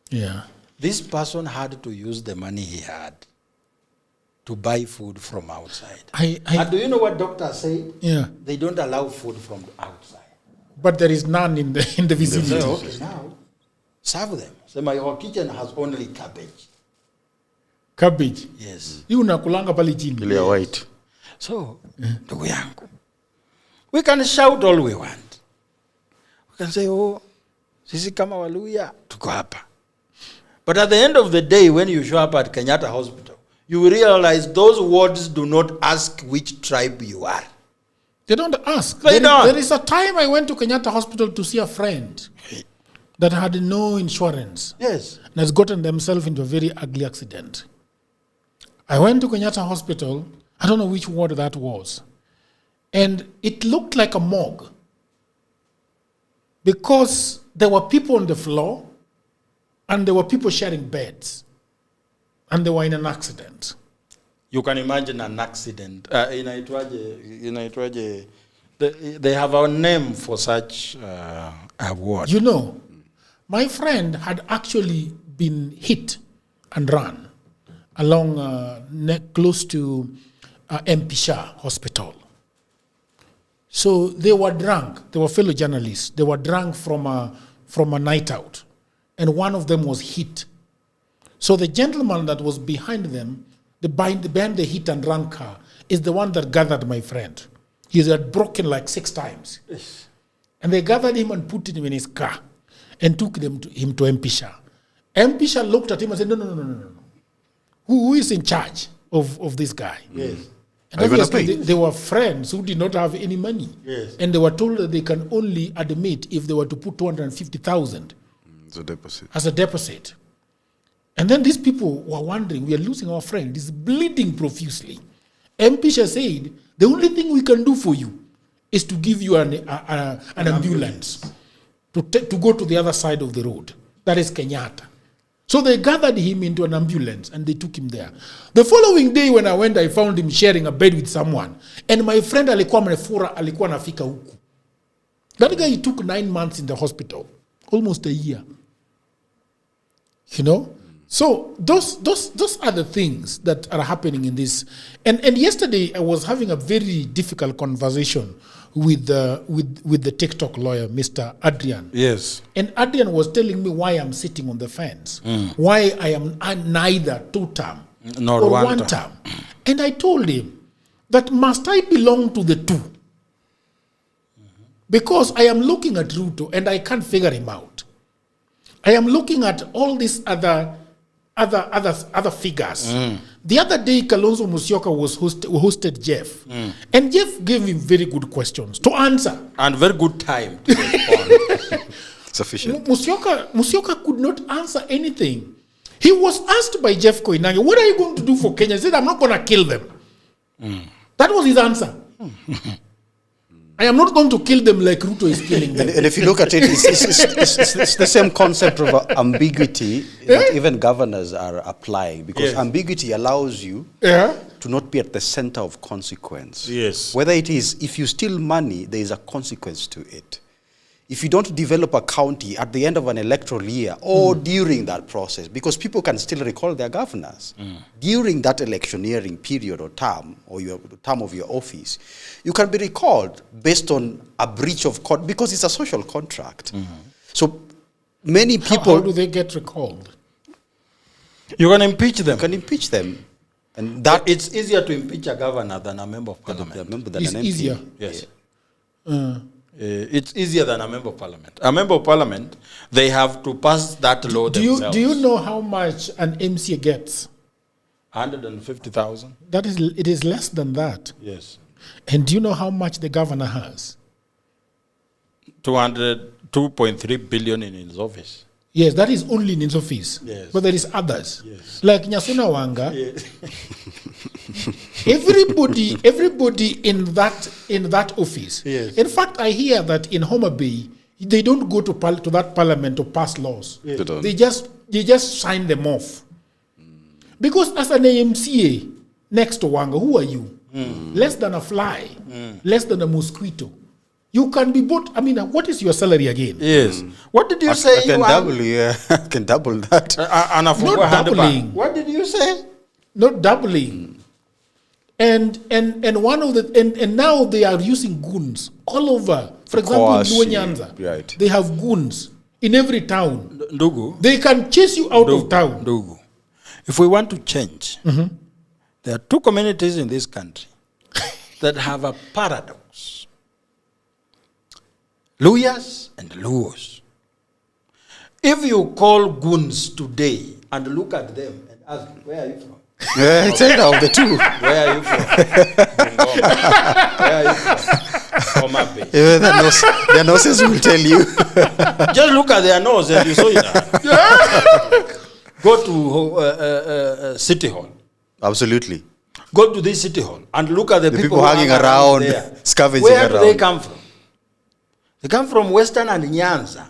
Yeah. This person had to use the money he had to buy food from outside. And do you know what doctors say? Yeah. They don't allow food from outside. But there is none in the vicinity. They say, okay, now serve them. So my kitchen has only cabbage. Cabbage. Yes. You unakulanga pale chini. Ile ya white. So, ndugu yangu, we can shout all we want. We can say, oh, sisi kama Waluya, tuko hapa. But at the end of the day, when you show up at Kenyatta Hospital, you will realize those wards do not ask which tribe you are. They don't ask. They don't. There is a time I went to Kenyatta Hospital to see a friend that had no insurance. Yes. And has gotten themselves into a very ugly accident. I went to Kenyatta Hospital. I don't know which ward that was. And it looked like a morgue. Because there were people on the floor and there were people sharing beds. And they were in an accident. You can imagine an accident. They have a name for such a ward. You know, my friend had actually been hit and run along close to MP Shah Hospital. So they were drunk. They were fellow journalists. They were drunk from a night out. And one of them was hit. So the gentleman that was behind them, behind the hit and run car, is the one that gathered my friend. He had broken like 6 times. Yes. And they gathered him and put him in his car and took him to MP Shah. MP Shah looked at him and said, no. Who is in charge of this guy? Yes. And obviously they were friends who did not have any money. Yes. And they were told that they can only admit if they were to put 250,000 as a deposit. And then these people were wondering, we are losing our friend. He's bleeding profusely. MP Shah said, the only thing we can do for you is to give you an ambulance to go to the other side of the road. That is Kenyatta. So they gathered him into an ambulance and they took him there. The following day when I went, I found him sharing a bed with someone. And my friend alikuwa nafika huku. That guy took 9 months in the hospital. Almost a year. You know? So those are the things that are happening in this. And yesterday I was having a very difficult conversation with the TikTok lawyer, Mr. Adrian. Yes. And Adrian was telling me why I'm sitting on the fence. Why I am neither 2-term nor or 1 term. And I told him that must I belong to the 2? Because I am looking at Ruto and I can't figure him out. I am looking at all these other figures. The other day, Kalonzo Musyoka was hosted Jeff. And Jeff gave him very good questions to answer. And very good time to respond. Sufficient. Musyoka could not answer anything. He was asked by Jeff Koinange, what are you going to do for Kenya? He said, I'm not going to kill them. That was his answer. I am not going to kill them like Ruto is killing them. And if you look at it, it's the same concept of ambiguity that even governors are applying, because ambiguity allows you to not be at the center of consequence. Yes. Whether it is, if you steal money, there is a consequence to it. If you don't develop a county at the end of an electoral year or during that process, because people can still recall their governors, during that electioneering period or term, or your term of your office, you can be recalled based on a breach of because it's a social contract. So many people... How do they get recalled? You can impeach them. You can impeach them. And that it's easier to impeach a governor than a member of parliament. It's easier. Yes. It's easier than a member of parliament. A member of parliament, they have to pass that law themselves. Do you know how much an MCA gets? 150,000. It is less than that. Yes. And do you know how much the governor has? 2.3 billion in his office. Yes, that is only in his office. Yes. But there is others. Yes. Like Nyasuna Wanga. Yes. everybody in that office. Yes. In fact, I hear that in Homa Bay, they don't go to that parliament to pass laws. Yes. They just sign them off. Because as an AMCA next to Wanga, who are you? Less than a fly, less than a mosquito. You can be bought. I mean, what is your salary again? Yes. What did you say? I can double, yeah. I can double that. Not doubling. What did you say? Not doubling. And one of the and now they are using goons all over. For example, in Nyanza, right. They have goons in every town. Ndugu. They can chase you out of town. Ndugu. If we want to change, there are two communities in this country that have a paradox. Luyas and Luos. If you call goons today and look at them and ask, where are you from? Yeah, it's either of the two. Where are you from? Where are you from? Yeah, their noses will tell you. Just look at their nose and you saw it. Go to City Hall. Absolutely. Go to this City Hall and look at the people hanging around, scavenging Where around. Where do they come from? They come from Western and Nyanza.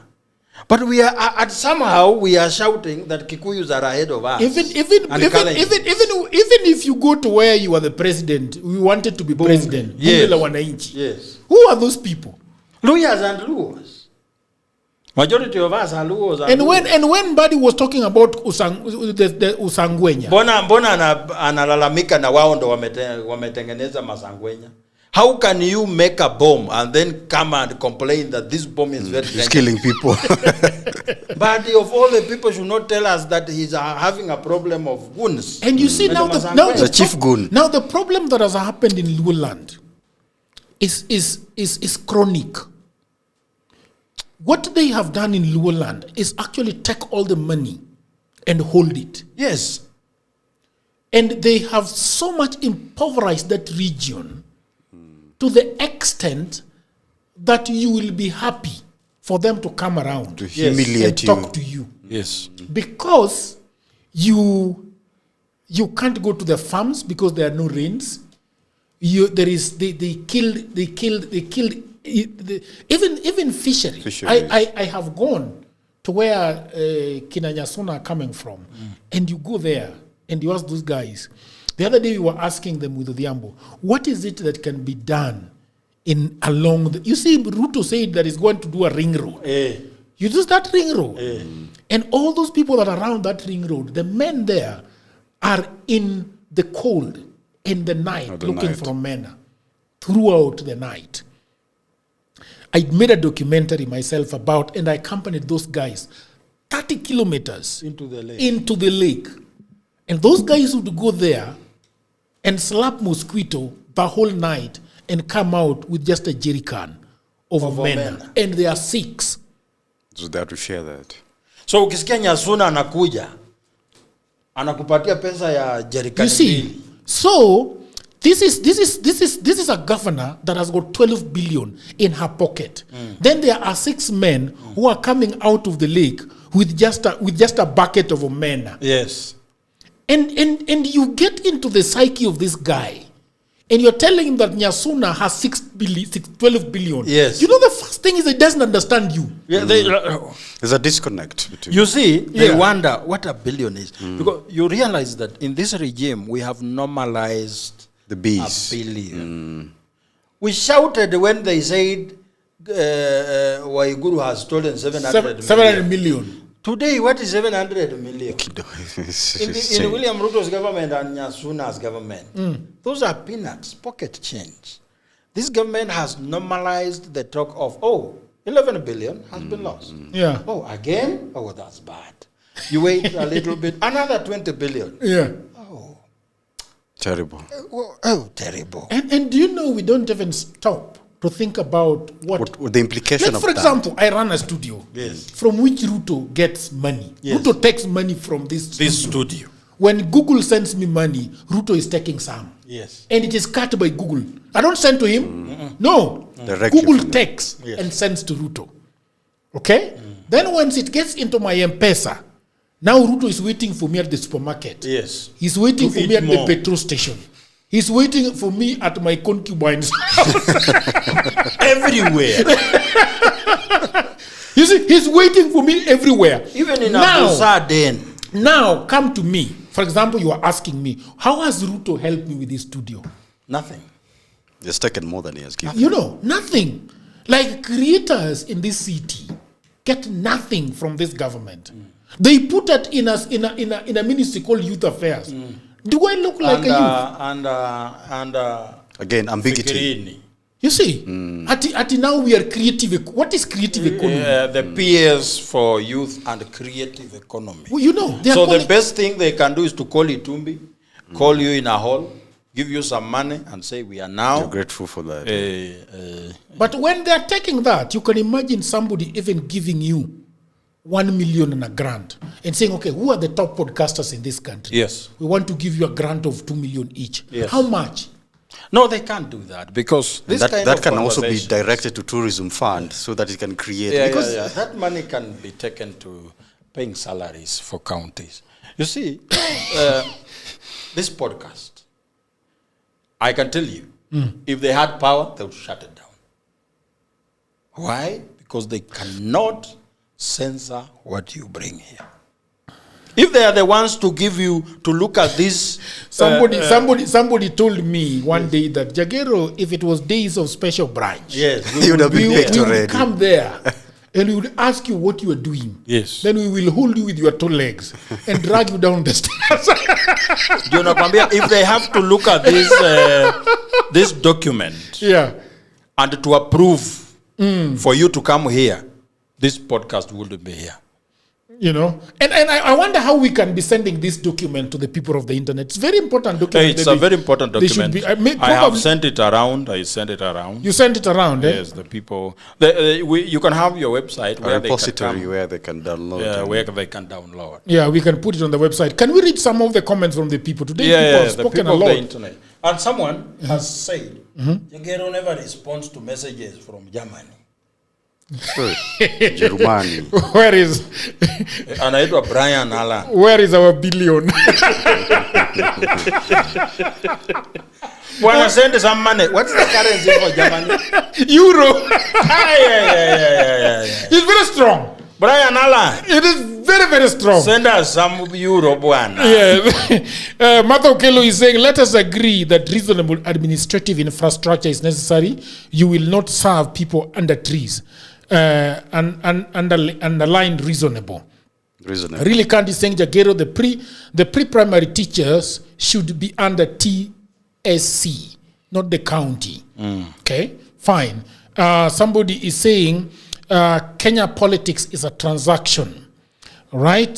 But we are somehow we are shouting that Kikuyus are ahead of us. Even if you go to where you are the president, we wanted to be president. Yes. Yes. Who are those people? Luyas and Luos. Majority of us are Luos. And when Buddy was talking about the Usangwenya. Mbona analalamika na wao ndo wametengeneza Masangwenya? How can you make a bomb and then come and complain that this bomb is very dangerous? Killing people. But of all the people should not tell us that he's having a problem of goons. And you see now the chief goon. Now the problem that has happened in Luoland is chronic. What they have done in Luoland is actually take all the money and hold it. Yes. And they have so much impoverished that region to the extent that you will be happy for them to come around to humiliate and talk to you. Yes. Because you can't go to the farms because there are no rains. They killed even fishery. I have gone to where Kinanyasuna are coming from, and you go there and you ask those guys. The other day we were asking them with Odhiambo, what is it that can be done along the... You see, Ruto said that he's going to do a ring road. You do that ring road. And all those people that are around that ring road, the men there are in the cold in the night looking for men throughout the night. I made a documentary myself about, and I accompanied those guys 30 kilometers into the lake. And those guys would go there and slap mosquito the whole night and come out with just a jerry can of omena. And they are 6. So they have to share that. So ukisikia Nyasuna anakuja, anakupatia pesa ya jerry can. You see, so this is a governor that has got 12 billion in her pocket. Then there are 6 men who are coming out of the lake with just a bucket of omena. Yes. And you get into the psyche of this guy, and you're telling him that Nyasuna has 12 billion. Yes. You know, the first thing is he doesn't understand you. Yeah, there's a disconnect between. You see, they wonder what a billion is. Because you realize that in this regime, we have normalized the bees. A billion. We shouted when they said Waiguru has stolen 700 million. Today, what is 700 million? in William Ruto's government and Nyasuna's government, those are peanuts, pocket change. This government has normalized the talk of, 11 billion has been lost. Yeah. Oh, again? Oh, that's bad. You wait a little bit, another 20 billion. Yeah. Oh. Terrible. Oh, terrible. And do you know we don't even stop to think about what the implication of that. For example, I run a studio from which Ruto gets money. Yes. Ruto takes money from this studio. When Google sends me money, Ruto is taking some. Yes. And it is cut by Google. I don't send to him. No. Directly Google takes and sends to Ruto. Okay? Then once it gets into my M-Pesa, now Ruto is waiting for me at the supermarket. Yes. He's waiting for me at the petrol station. He's waiting for me at my concubine's house. Everywhere. You see, he's waiting for me everywhere. Even in Abusa den. Now, come to me. For example, you are asking me, how has Ruto helped me with this studio? Nothing. He's taken more than he has given. You know, nothing. Like creators in this city get nothing from this government. They put it in a ministry called Youth Affairs. Do I look like a youth? Again, ambiguity. You see, at now we are creative. What is creative economy? The PS for youth and creative economy. Well, you know, so the best thing they can do is to call Itumbi, call you in a hall, give you some money, and say we are now. You're grateful for that. But when they are taking that, you can imagine somebody even giving you 1 million and a grant and saying, okay, who are the top podcasters in this country? Yes. We want to give you a grant of 2 million each. Yes. How much? No, they can't do that because this that can also be directed to tourism fund so that it can create. Yeah. That money can be taken to paying salaries for counties. You see, this podcast, I can tell you, if they had power, they would shut it down. Why? Because they cannot censor what you bring here. If they are the ones to give you to look at this, somebody told me one day that Jagero, if it was days of special branch, yes, we would come there and we would ask you what you are doing. Yes. Then we will hold you with your 2 legs and drag you down the stairs. If they have to look at this this document, and to approve for you to come here, this podcast wouldn't be here. You know, and I wonder how we can be sending this document to the people of the internet. It's a very important document. It's a very important document. I have sent it around. I sent it around. You sent it around, eh? Yes, the people. You can have your website where repository where they can download. Yeah, where they can download. Yeah, we can put it on the website. Can we read some of the comments from the people today? People have spoken the people a lot. Of the internet. And someone has said, Jagero never responds to messages from Germany. Germany. Where is anaitwa Brian Allen? Where is our billion? Wanna send some money. What's the currency for Germany? Euro. Yeah. It's very strong. Brian Allen. It is very, very strong. Send us some euro, bwana. Yeah. Martha Okelo is saying, let us agree that reasonable administrative infrastructure is necessary. You will not serve people under trees. Underlined reasonable. Really can't be saying, Jagero, the pre-primary teachers should be under TSC, not the county. Okay, fine. Somebody is saying Kenya politics is a transaction. Right?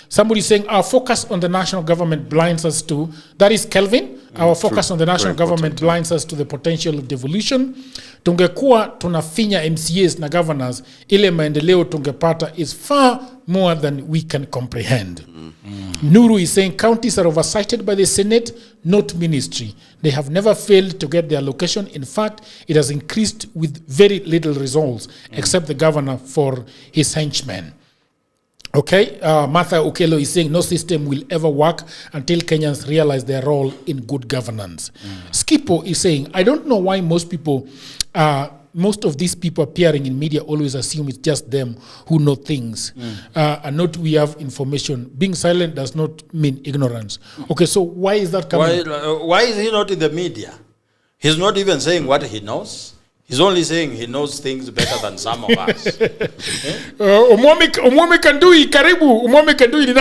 Somebody is saying our focus on the national government blinds us to, that is Kelvin, our focus on the national government blinds us to the potential of devolution. Tungekuwa tunafinya MCAs na governors, ile maendeleo tungepata is far more than we can comprehend. Nuru is saying counties are oversighted by the Senate, not ministry. They have never failed to get their allocation. In fact, it has increased with very little results, except the governor for his henchmen. Okay, Martha Okelo is saying no system will ever work until Kenyans realize their role in good governance. Skippo is saying, I don't know why most of these people appearing in media always assume it's just them who know things and not we have information. Being silent does not mean ignorance. Okay, so why is that coming? Why is he not in the media? He's not even saying what he knows. He's only saying he knows things better than some of us. Umwami Kandui, karibu. Umwami Kandui.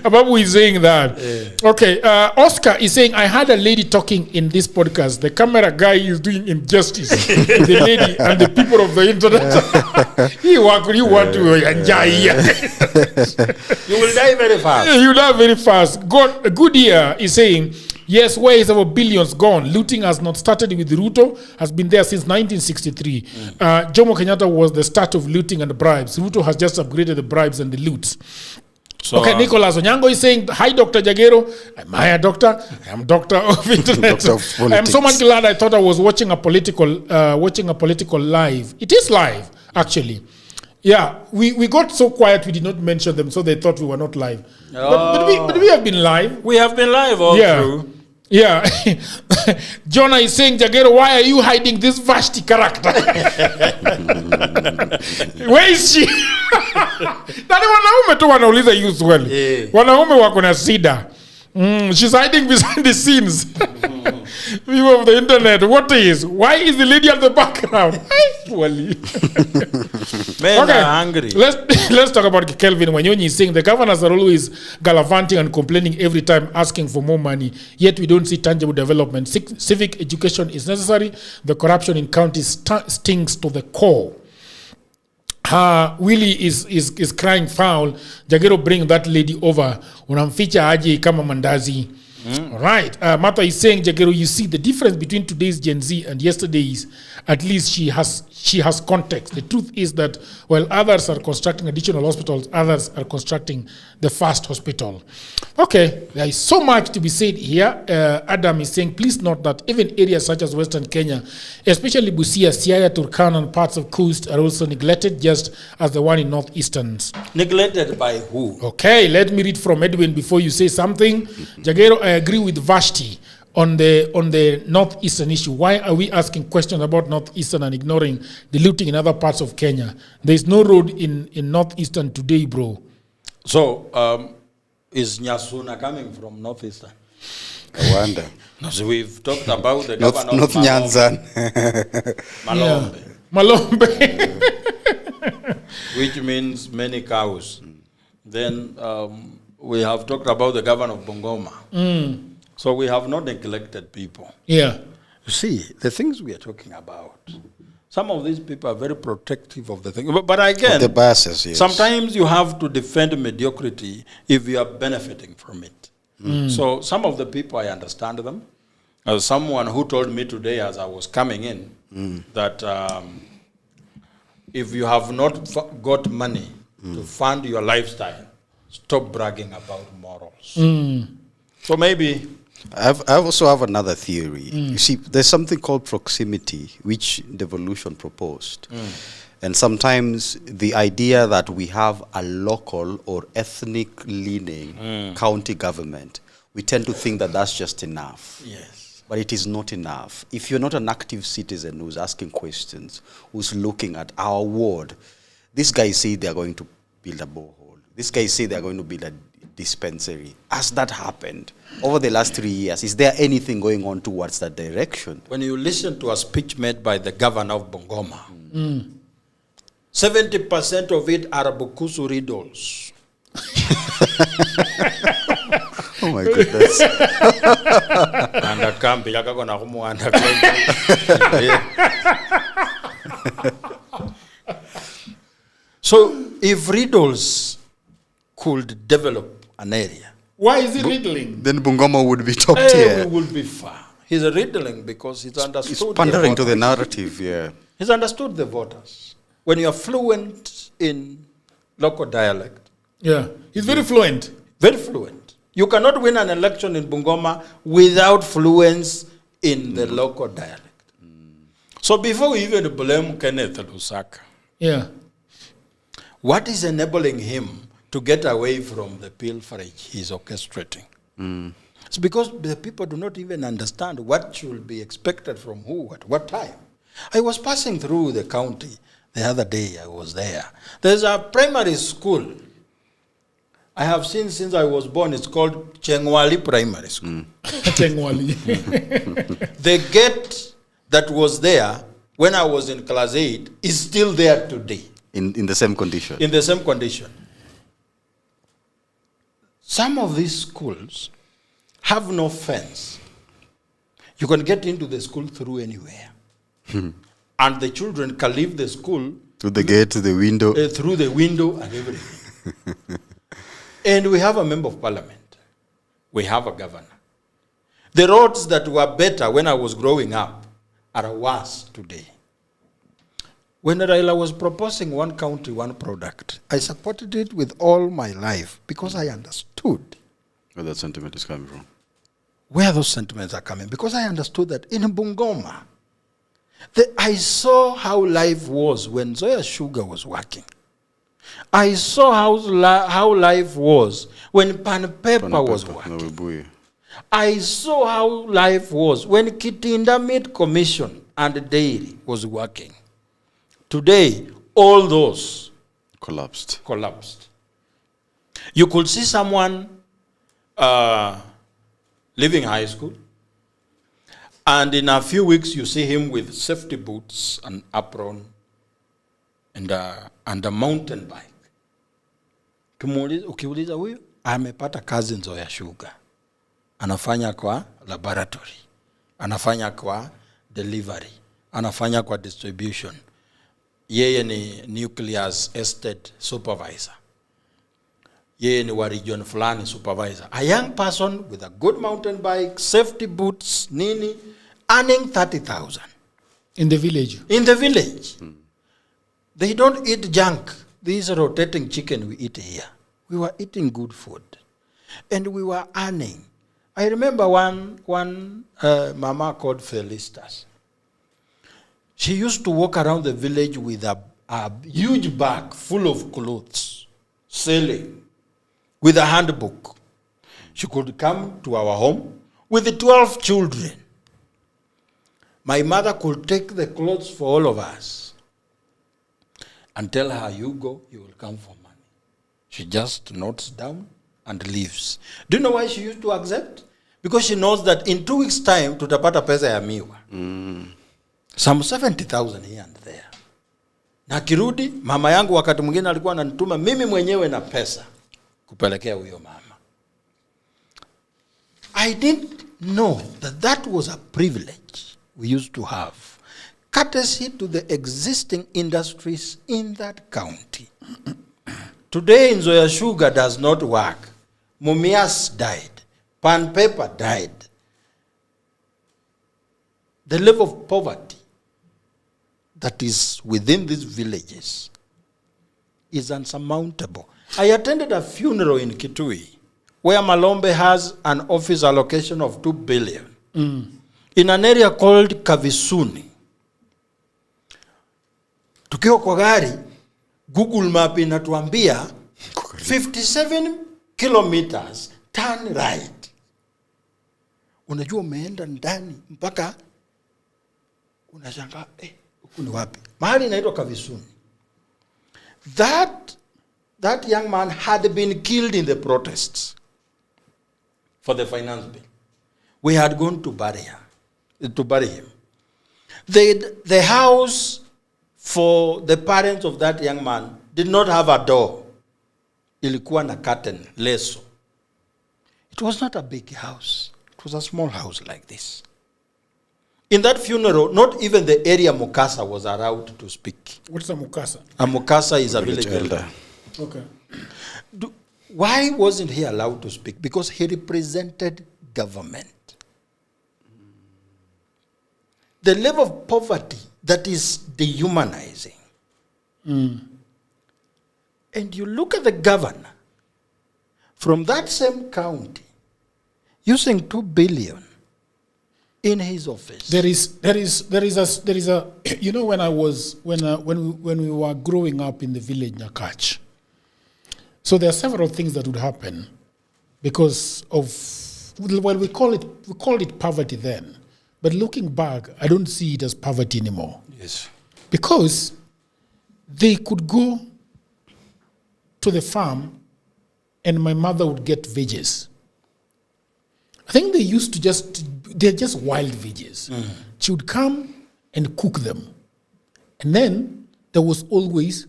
Ababu is saying that. Yeah. Okay, Oscar is saying, I had a lady talking in this podcast. The camera guy is doing injustice to the lady and the people of the internet. You want to enjoy. You will die very fast. You will die very fast. Goodyear is saying, yes, where is our billions gone? Looting has not started with Ruto, has been there since 1963. Jomo Kenyatta was the start of looting and bribes. Ruto has just upgraded the bribes and the loots. So, okay, Nicholas Onyango is saying, hi, Dr. Jagero. Am I a doctor? I am doctor of internet. Doctor of politics. I'm so much glad I thought I was watching a political live. It is live, actually. Yeah, we got so quiet we did not mention them, so they thought we were not live. But we have been live. We have been live all through. Yeah. Jonah is saying, Jagero, why are you hiding this Vashti character? Where is she? Nani wanaume tu wanauliza you swali. Wanaume wako na sida. She's hiding behind the scenes. People of the internet, what is? Why is the lady at the background? Men are hungry. Let's talk about Kelvin Wanyonyi is saying the governors are always gallivanting and complaining every time, asking for more money, yet we don't see tangible development. Civic education is necessary. The corruption in counties stings to the core. Willie is crying foul. Jagero, bring that lady over. Unamficha aje kama mandazi. All right. Martha is saying, Jagero, you see the difference between today's Gen Z and yesterday's. At least she has context. The truth is that while others are constructing additional hospitals, others are constructing the first hospital. Okay, there is so much to be said here. Adam is saying, please note that even areas such as Western Kenya, especially Busia, Siaya, Turkana, and parts of Coast are also neglected, just as the one in Northeastern. Neglected by who? Okay, let me read from Edwin before you say something. Jagero, I agree with Vashti on the Northeastern issue. Why are we asking questions about Northeastern and ignoring the looting in other parts of Kenya? There is no road in Northeastern today, bro. So, is Nyasuna coming from Northeastern? I wonder. No, so we've talked about the governor North of Nyanza. Malombe. Which means many cows. Then we have talked about the governor of Bungoma. So we have not neglected people. Yeah. You see, the things we are talking about, some of these people are very protective of the thing. But again, the biases, yes. Sometimes you have to defend mediocrity if you are benefiting from it. So some of the people, I understand them. As someone who told me today as I was coming in, that if you have not got money to fund your lifestyle, stop bragging about morals. So maybe... I also have another theory. You see, there's something called proximity, which Devolution proposed. And sometimes the idea that we have a local or ethnic-leaning county government, we tend to think that that's just enough. Yes. But it is not enough. If you're not an active citizen who's asking questions, who's looking at our ward, these guys say they're going to build a borehole. These guys say they're going to build a dispensary. Has that happened over the last 3 years? Is there anything going on towards that direction? When you listen to a speech made by the governor of Bungoma, 70% of it are Bukusu riddles. Oh my goodness. So if riddles could develop an area. Why is he riddling? Then Bungoma would be top tier. We would be far. He's riddling because he's understood. He's pandering to the narrative, yeah. He's understood the voters. When you're fluent in local dialect. Yeah, he's very fluent. Very fluent. You cannot win an election in Bungoma without fluence in the local dialect. So before we even blame Kenneth Lusaka, what is enabling him to get away from the pilferage he's orchestrating? It's because the people do not even understand what should be expected from who at what time. I was passing through the county the other day. I was there. There's a primary school I have seen since I was born. It's called Chengwali Primary School. Chengwali. The gate that was there when I was in class 8 is still there today. In the same condition? In the same condition. Some of these schools have no fence. You can get into the school through anywhere. And the children can leave the school through the gate, the window. Through the window and everything. And we have a member of parliament. We have a governor. The roads that were better when I was growing up are worse today. When Raila was proposing one county, one product, I supported it with all my life because I understood where that sentiment is coming from. Where those sentiments are coming. Because I understood that in Bungoma, I saw how life was when Zoya Sugar was working. I saw how life was when Pan Pepper was working. I saw how life was when Kitinda Meat Commission and Dairy was working. Today, all those collapsed. You could see someone leaving high school. And in a few weeks, you see him with safety boots and apron and a mountain bike. Ukiuliza huyu, amepata kazi Nzoia Sugar. Anafanya kwa laboratory. Anafanya kwa delivery. Anafanya kwa distribution. Yeye ni nucleus estate supervisor. Yeye ni wa region fulani supervisor. A young person with a good mountain bike, safety boots, nini, earning 30,000. In the village? In the village. They don't eat junk. This rotating chicken we eat here. We were eating good food. And we were earning. I remember one mama called Felicitas. She used to walk around the village with a huge bag full of clothes, selling, with a handbook. She could come to our home with the 12 children. My mother could take the clothes for all of us and tell her, you go, you will come for money. She just notes down and leaves. Do you know why she used to accept? Because she knows that in 2 weeks' time, tutapata pesa ya miwa. Some 70,000 here and there. Na kirudi, mama yangu wakati mwingine alikuwa ananituma mimi mwenyewe na pesa kupelekea huyo mama. I didn't know that that was a privilege we used to have, courtesy to the existing industries in that county. Today, Nzoia Sugar does not work. Mumias died. Pan paper died. The level of poverty that is within these villages is unsurmountable. I attended a funeral in Kitui where Malombe has an office allocation of 2 billion in an area called Kavisuni. Tukiwa kwa gari, Google Map inatuambia 57 kilometers turn right. Unajua umeenda ndani mpaka unashangaa huku ni wapi? Mahali inaitwa Kavisuni. That young man had been killed in the protests for the finance bill. We had gone to bury him. The house for the parents of that young man did not have a door. Ilikuwa na curtain, leso. It was not a big house. It was a small house like this. In that funeral, not even the area Mukasa was allowed to speak. What's a Mukasa? A Mukasa is a village elder. Okay. Why wasn't he allowed to speak? Because he represented government. The level of poverty that is dehumanizing. And you look at the governor from that same county using 2 billion in his office. There is a you know, when we were growing up in the village Nyakach. So there are several things that would happen because of, well, we called it poverty then, but looking back, I don't see it as poverty anymore. Yes. Because they could go to the farm and my mother would get veggies. I think they used to they're just wild veggies. She would come and cook them. And then there was always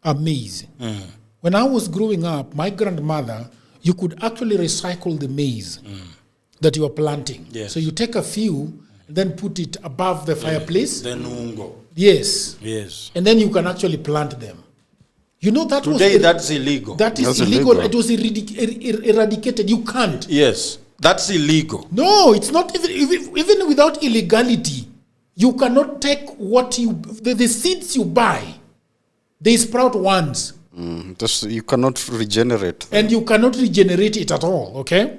a maize. When I was growing up, my grandmother, you could actually recycle the maize that you are planting. Yes. So you take a few, and then put it above the fireplace. Then ungo. Yes. Yes. And then you can actually plant them. You know that Today that's illegal. That is That's illegal. illegal. It was eradicated. You can't. Yes. That's illegal. No, it's not even without illegality. You cannot take what the seeds you buy. They sprout once. You cannot regenerate. And you cannot regenerate it at all, okay?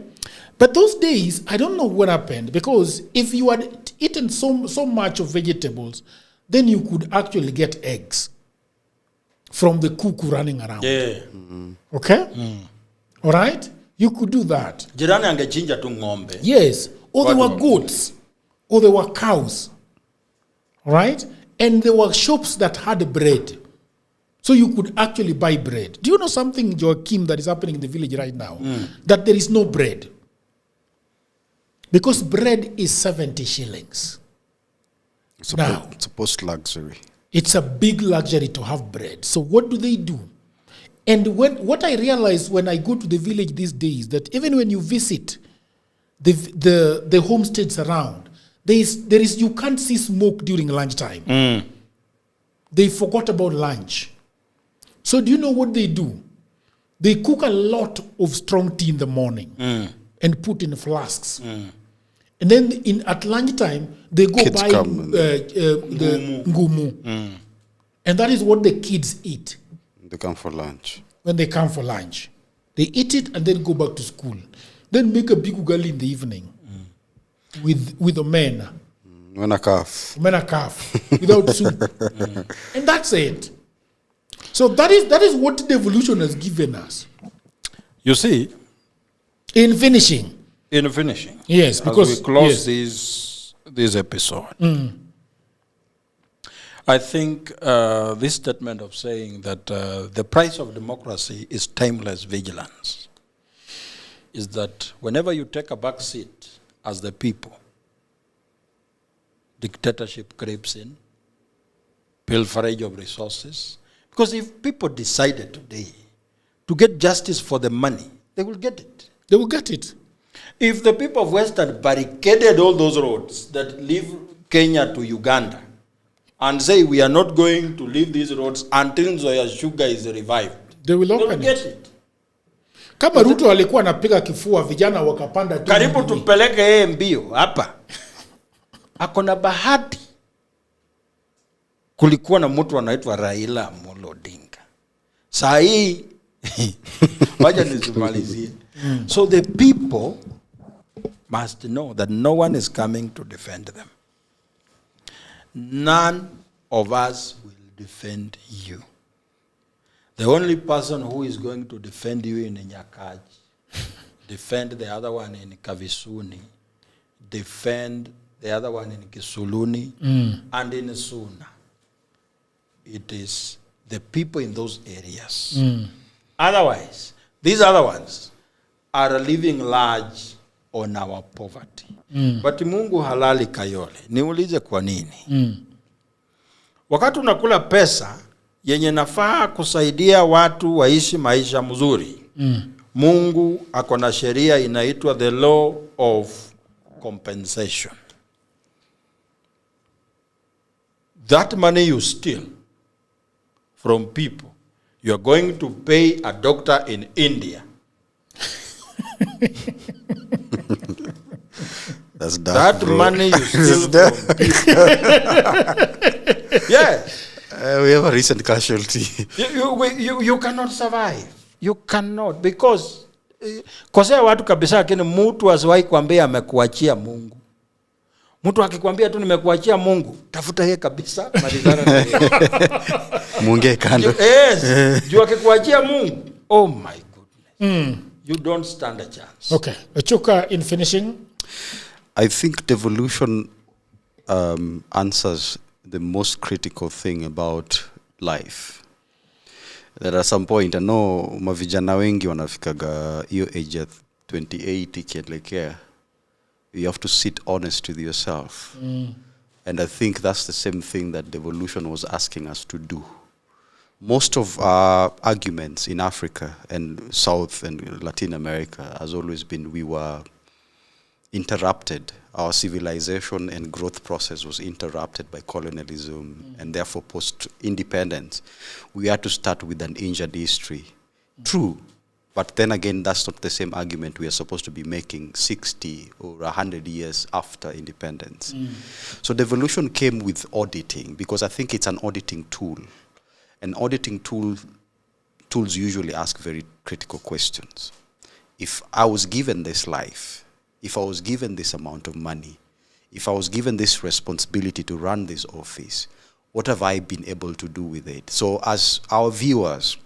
But those days, I don't know what happened, because if you had eaten so much of vegetables, then you could actually get eggs from the cook running around. Yeah. Okay? All right? You could do that. Jirani angechinja tu ng'ombe. Yes. Or there were goats. Or there were cows. All right? And there were shops that had bread. So you could actually buy bread. Do you know something, Joachim, that is happening in the village right now? That there is no bread. Because bread is 70 shillings. It's It's a post-luxury. It's a big luxury to have bread. So what do? And what I realize when I go to the village these days, that even when you visit the homesteads around, you can't see smoke during lunchtime. They forgot about lunch. So do you know what they do? They cook a lot of strong tea in the morning and put in flasks. And then at lunchtime, they go Kids buy the ngumu. And that is what the kids eat. They come for lunch. When they come for lunch. They eat it and then go back to school. Then make a big ugali in the evening with the men. When a calf. Without soup. And that's it. So that is what devolution has given us. You see, in finishing. Yes, because as we close this episode, I think this statement of saying that the price of democracy is timeless vigilance is that whenever you take a back seat as the people, dictatorship creeps in, pilferage of resources. Because if people decided today to get justice for the money, they will get it. They will get it. If the people of Western barricaded all those roads that leave Kenya to Uganda and say we are not going to leave these roads until Nzoia Sugar is revived, they will open get it. Kama Ruto alikuwa anapiga kifua vijana wakapanda tu. Karibu tupeleke yeye mbio hapa. Akona bahati. Kulikuwa na mtu anaitwa Raila Amolo Odinga. Saa hii wacha nisimalizie. So the people must know that no one is coming to defend them. None of us will defend you. The only person who is going to defend you in Nyakaji, defend the other one in Kavisuni, defend the other one in Kisuluni, and in Suna. It is the people in those areas. Otherwise, these other ones are living large on our poverty. But Mungu halali kayole. Niulize kwa nini? Wakati unakula pesa yenye nafaa kusaidia watu waishi maisha mzuri, Mungu akona sheria inaitwa the law of compensation. That money you steal from people, you are going to pay a doctor in India. That's dark, that bro. money you steal from people. Yeah. We have a recent casualty. You cannot survive. You cannot, because kosea watu kabisa, lakini mtu asiwahi kuambia amekuachia Mungu. Mtu akikwambia tu nimekuachia Mungu, tafuta yeye kabisa, malizana na yeye. Mungu kando. Yes. Juu akikuachia Mungu, oh my goodness. You don't stand a chance. Okay. Achuka, in finishing. I think devolution answers the most critical thing about life. That at some point, I know mavijana wengi wanafikaga hiyo age ya 28 ikielekea. You have to sit honest with yourself. And I think that's the same thing that devolution was asking us to do. Most of our arguments in Africa and South and Latin America has always been we were interrupted. Our civilization and growth process was interrupted by colonialism, and therefore post-independence, we had to start with an injured history. True, but then again, that's not the same argument we are supposed to be making 60 or 100 years after independence. So devolution came with auditing, because I think it's an auditing tool. And auditing tools usually ask very critical questions. If I was given this life, if I was given this amount of money, if I was given this responsibility to run this office, what have I been able to do with it? So as our viewers,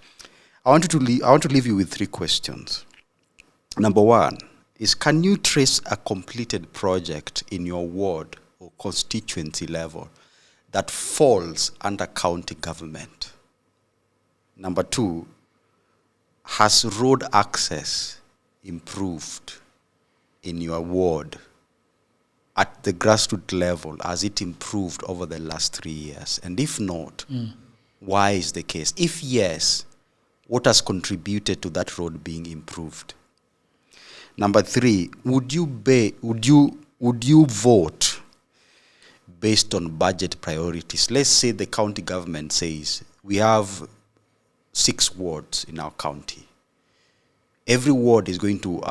I want to leave you with 3 questions. Number 1 is, can you trace a completed project in your ward or constituency level that falls under county government? Number 2, has road access improved in your ward at the grassroots level, has it improved over the last 3 years? And if not, why is the case? If yes, what has contributed to that road being improved? Number 3, would you vote based on budget priorities? Let's say the county government says we have 6 wards in our county. Every ward is going to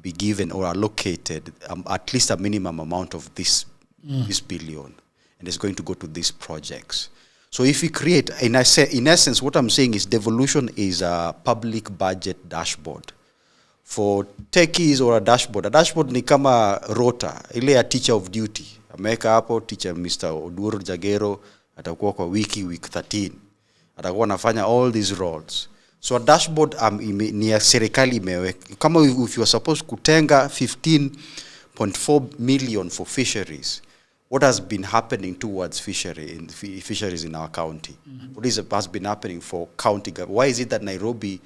be given or allocated at least a minimum amount of this billion, and it's going to go to these projects. So if we create, in essence, what I'm saying is devolution is a public budget dashboard. For techies or a dashboard ni kama rota, ile ya teacher of duty. Ameweka hapo teacher Mr. Oduro Jagero, atakuwa kwa week 13. Atakuwa anafanya all these roles. So a dashboard ni ya serikali imeweka. Kama if you are supposed kutenga 15.4 million for fisheries, what has been happening towards fisheries in our county? What has been happening for county government? Why is it that Nairobi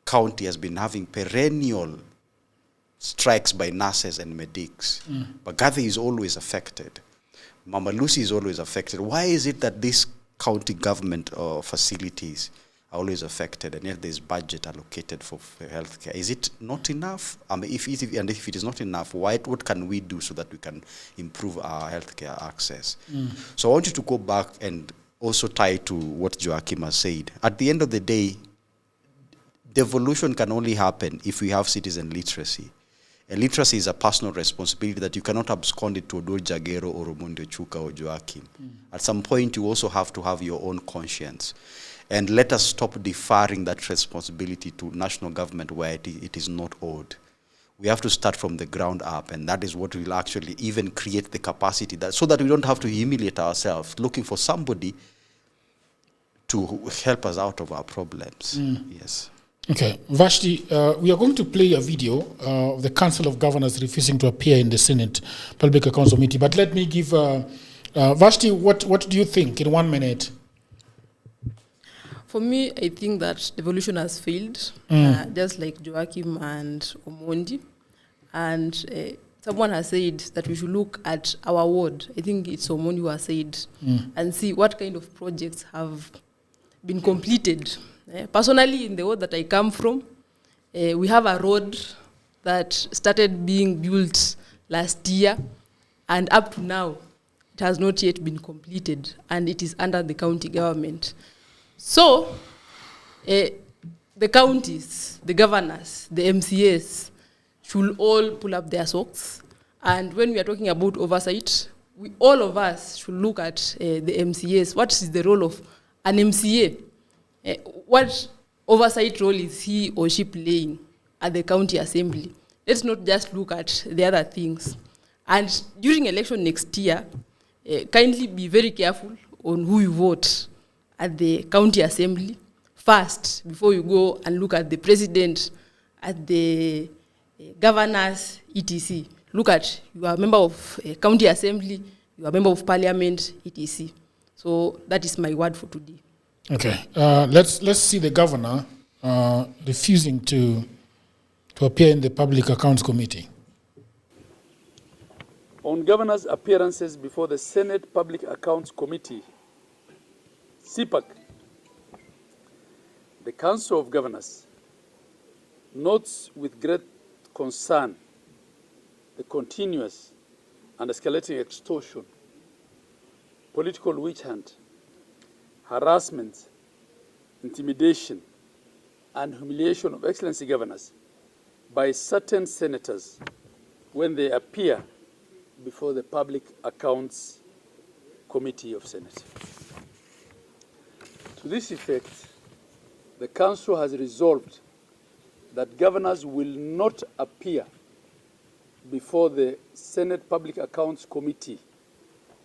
County has been having perennial strikes by nurses and medics? But Gathi is always affected. Mama Lucy is always affected. Why is it that these county government facilities are always affected, and yet there's budget allocated for healthcare? Is it not enough? If it is not enough, what can we do so that we can improve our healthcare access? So I want you to go back and also tie to what Joachim has said. At the end of the day, devolution can only happen if we have citizen literacy. And literacy is a personal responsibility that you cannot abscond it to Odor Jagero or Omondi Chuka or Joachim. At some point, you also have to have your own conscience. And let us stop deferring that responsibility to national government where it is not owed. We have to start from the ground up, and that is what will actually even create the capacity so that we don't have to humiliate ourselves looking for somebody to help us out of our problems. Yes. Okay, Vashti, we are going to play a video of the Council of Governors refusing to appear in the Senate Public Accounts Committee. But let me give Vashti, what do you think in 1 minute? For me, I think that devolution has failed, just like Joachim and Omondi. And someone has said that we should look at our ward. I think it's Omondi who has said, and see what kind of projects have been completed. Personally, in the ward that I come from, we have a road that started being built last year, and up to now, it has not yet been completed, and it is under the county government. So, the counties, the governors, the MCAs should all pull up their socks. And when we are talking about oversight, all of us should look at the MCAs. What is the role of an MCA? What oversight role is he or she playing at the county assembly? Let's not just look at the other things. And during election next year, kindly be very careful on who you vote at the county assembly first, before you go and look at the president, at the governors, etc. Look at, you are a member of a county assembly, you are a member of parliament, etc. So that is my word for today. Okay, let's see the governor refusing to appear in the Public Accounts Committee. On governors' appearances before the Senate Public Accounts Committee, CPAC, the Council of Governors notes with great concern the continuous and escalating extortion, political witch hunt, harassment, intimidation, and humiliation of excellency governors by certain senators when they appear before the Public Accounts Committee of Senate. To this effect, the Council has resolved that governors will not appear before the Senate Public Accounts Committee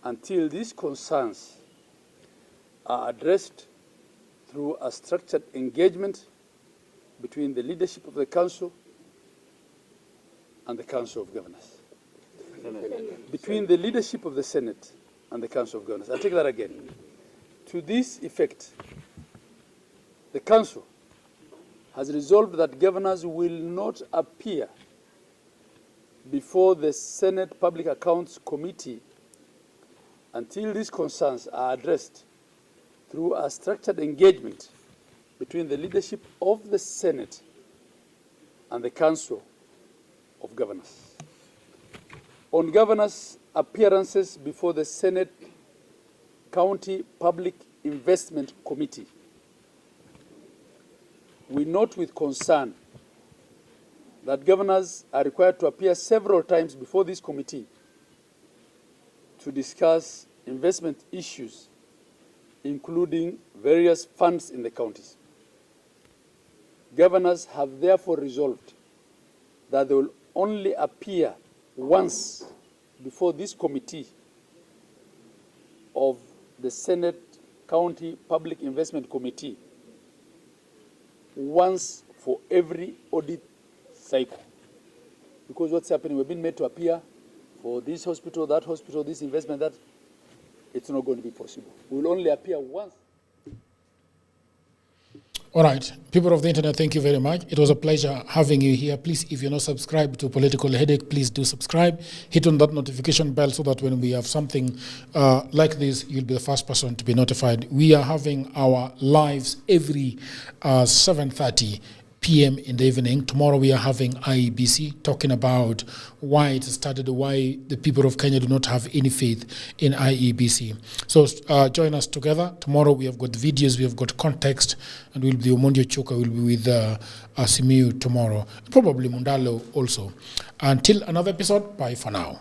until these concerns are addressed through a structured engagement between the leadership of the Council and the Council of Governors. Between the leadership of the Senate and the Council of Governors. I'll take that again. To this effect, the Council has resolved that governors will not appear before the Senate Public Accounts Committee until these concerns are addressed through a structured engagement between the leadership of the Senate and the Council of Governors. On governors' appearances before the Senate County Public Investment Committee, we note with concern that governors are required to appear several times before this committee to discuss investment issues, including various funds in the counties. Governors have therefore resolved that they will only appear once before this committee of the Senate County Public Investment Committee, once for every audit cycle. Because what's happening, we've been made to appear for this hospital, this investment, that. It's not going to be possible. We will only appear once. All right. People of the internet, thank you very much. It was a pleasure having you here. Please, if you're not subscribed to Political Headache, please do subscribe. Hit on that notification bell so that when we have something like this, you'll be the first person to be notified. We are having our lives every 7:30 p.m. in the evening. Tomorrow we are having IEBC talking about why it started, why the people of Kenya do not have any faith in IEBC. So join us together. Tomorrow we have got videos, we have got context, and we'll be Omondio Choka will be with Simiu tomorrow. Probably Mundalo also. Until another episode, bye for now.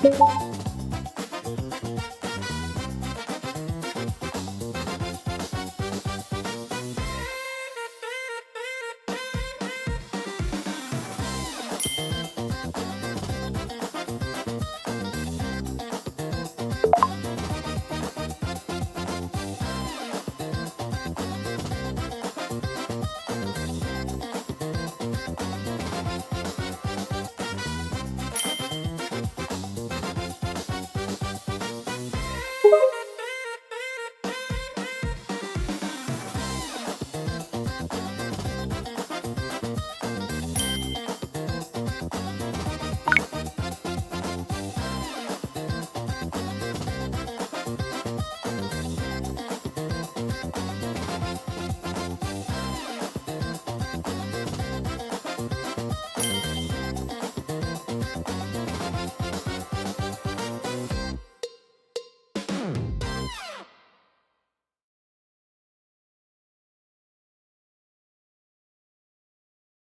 Thank you.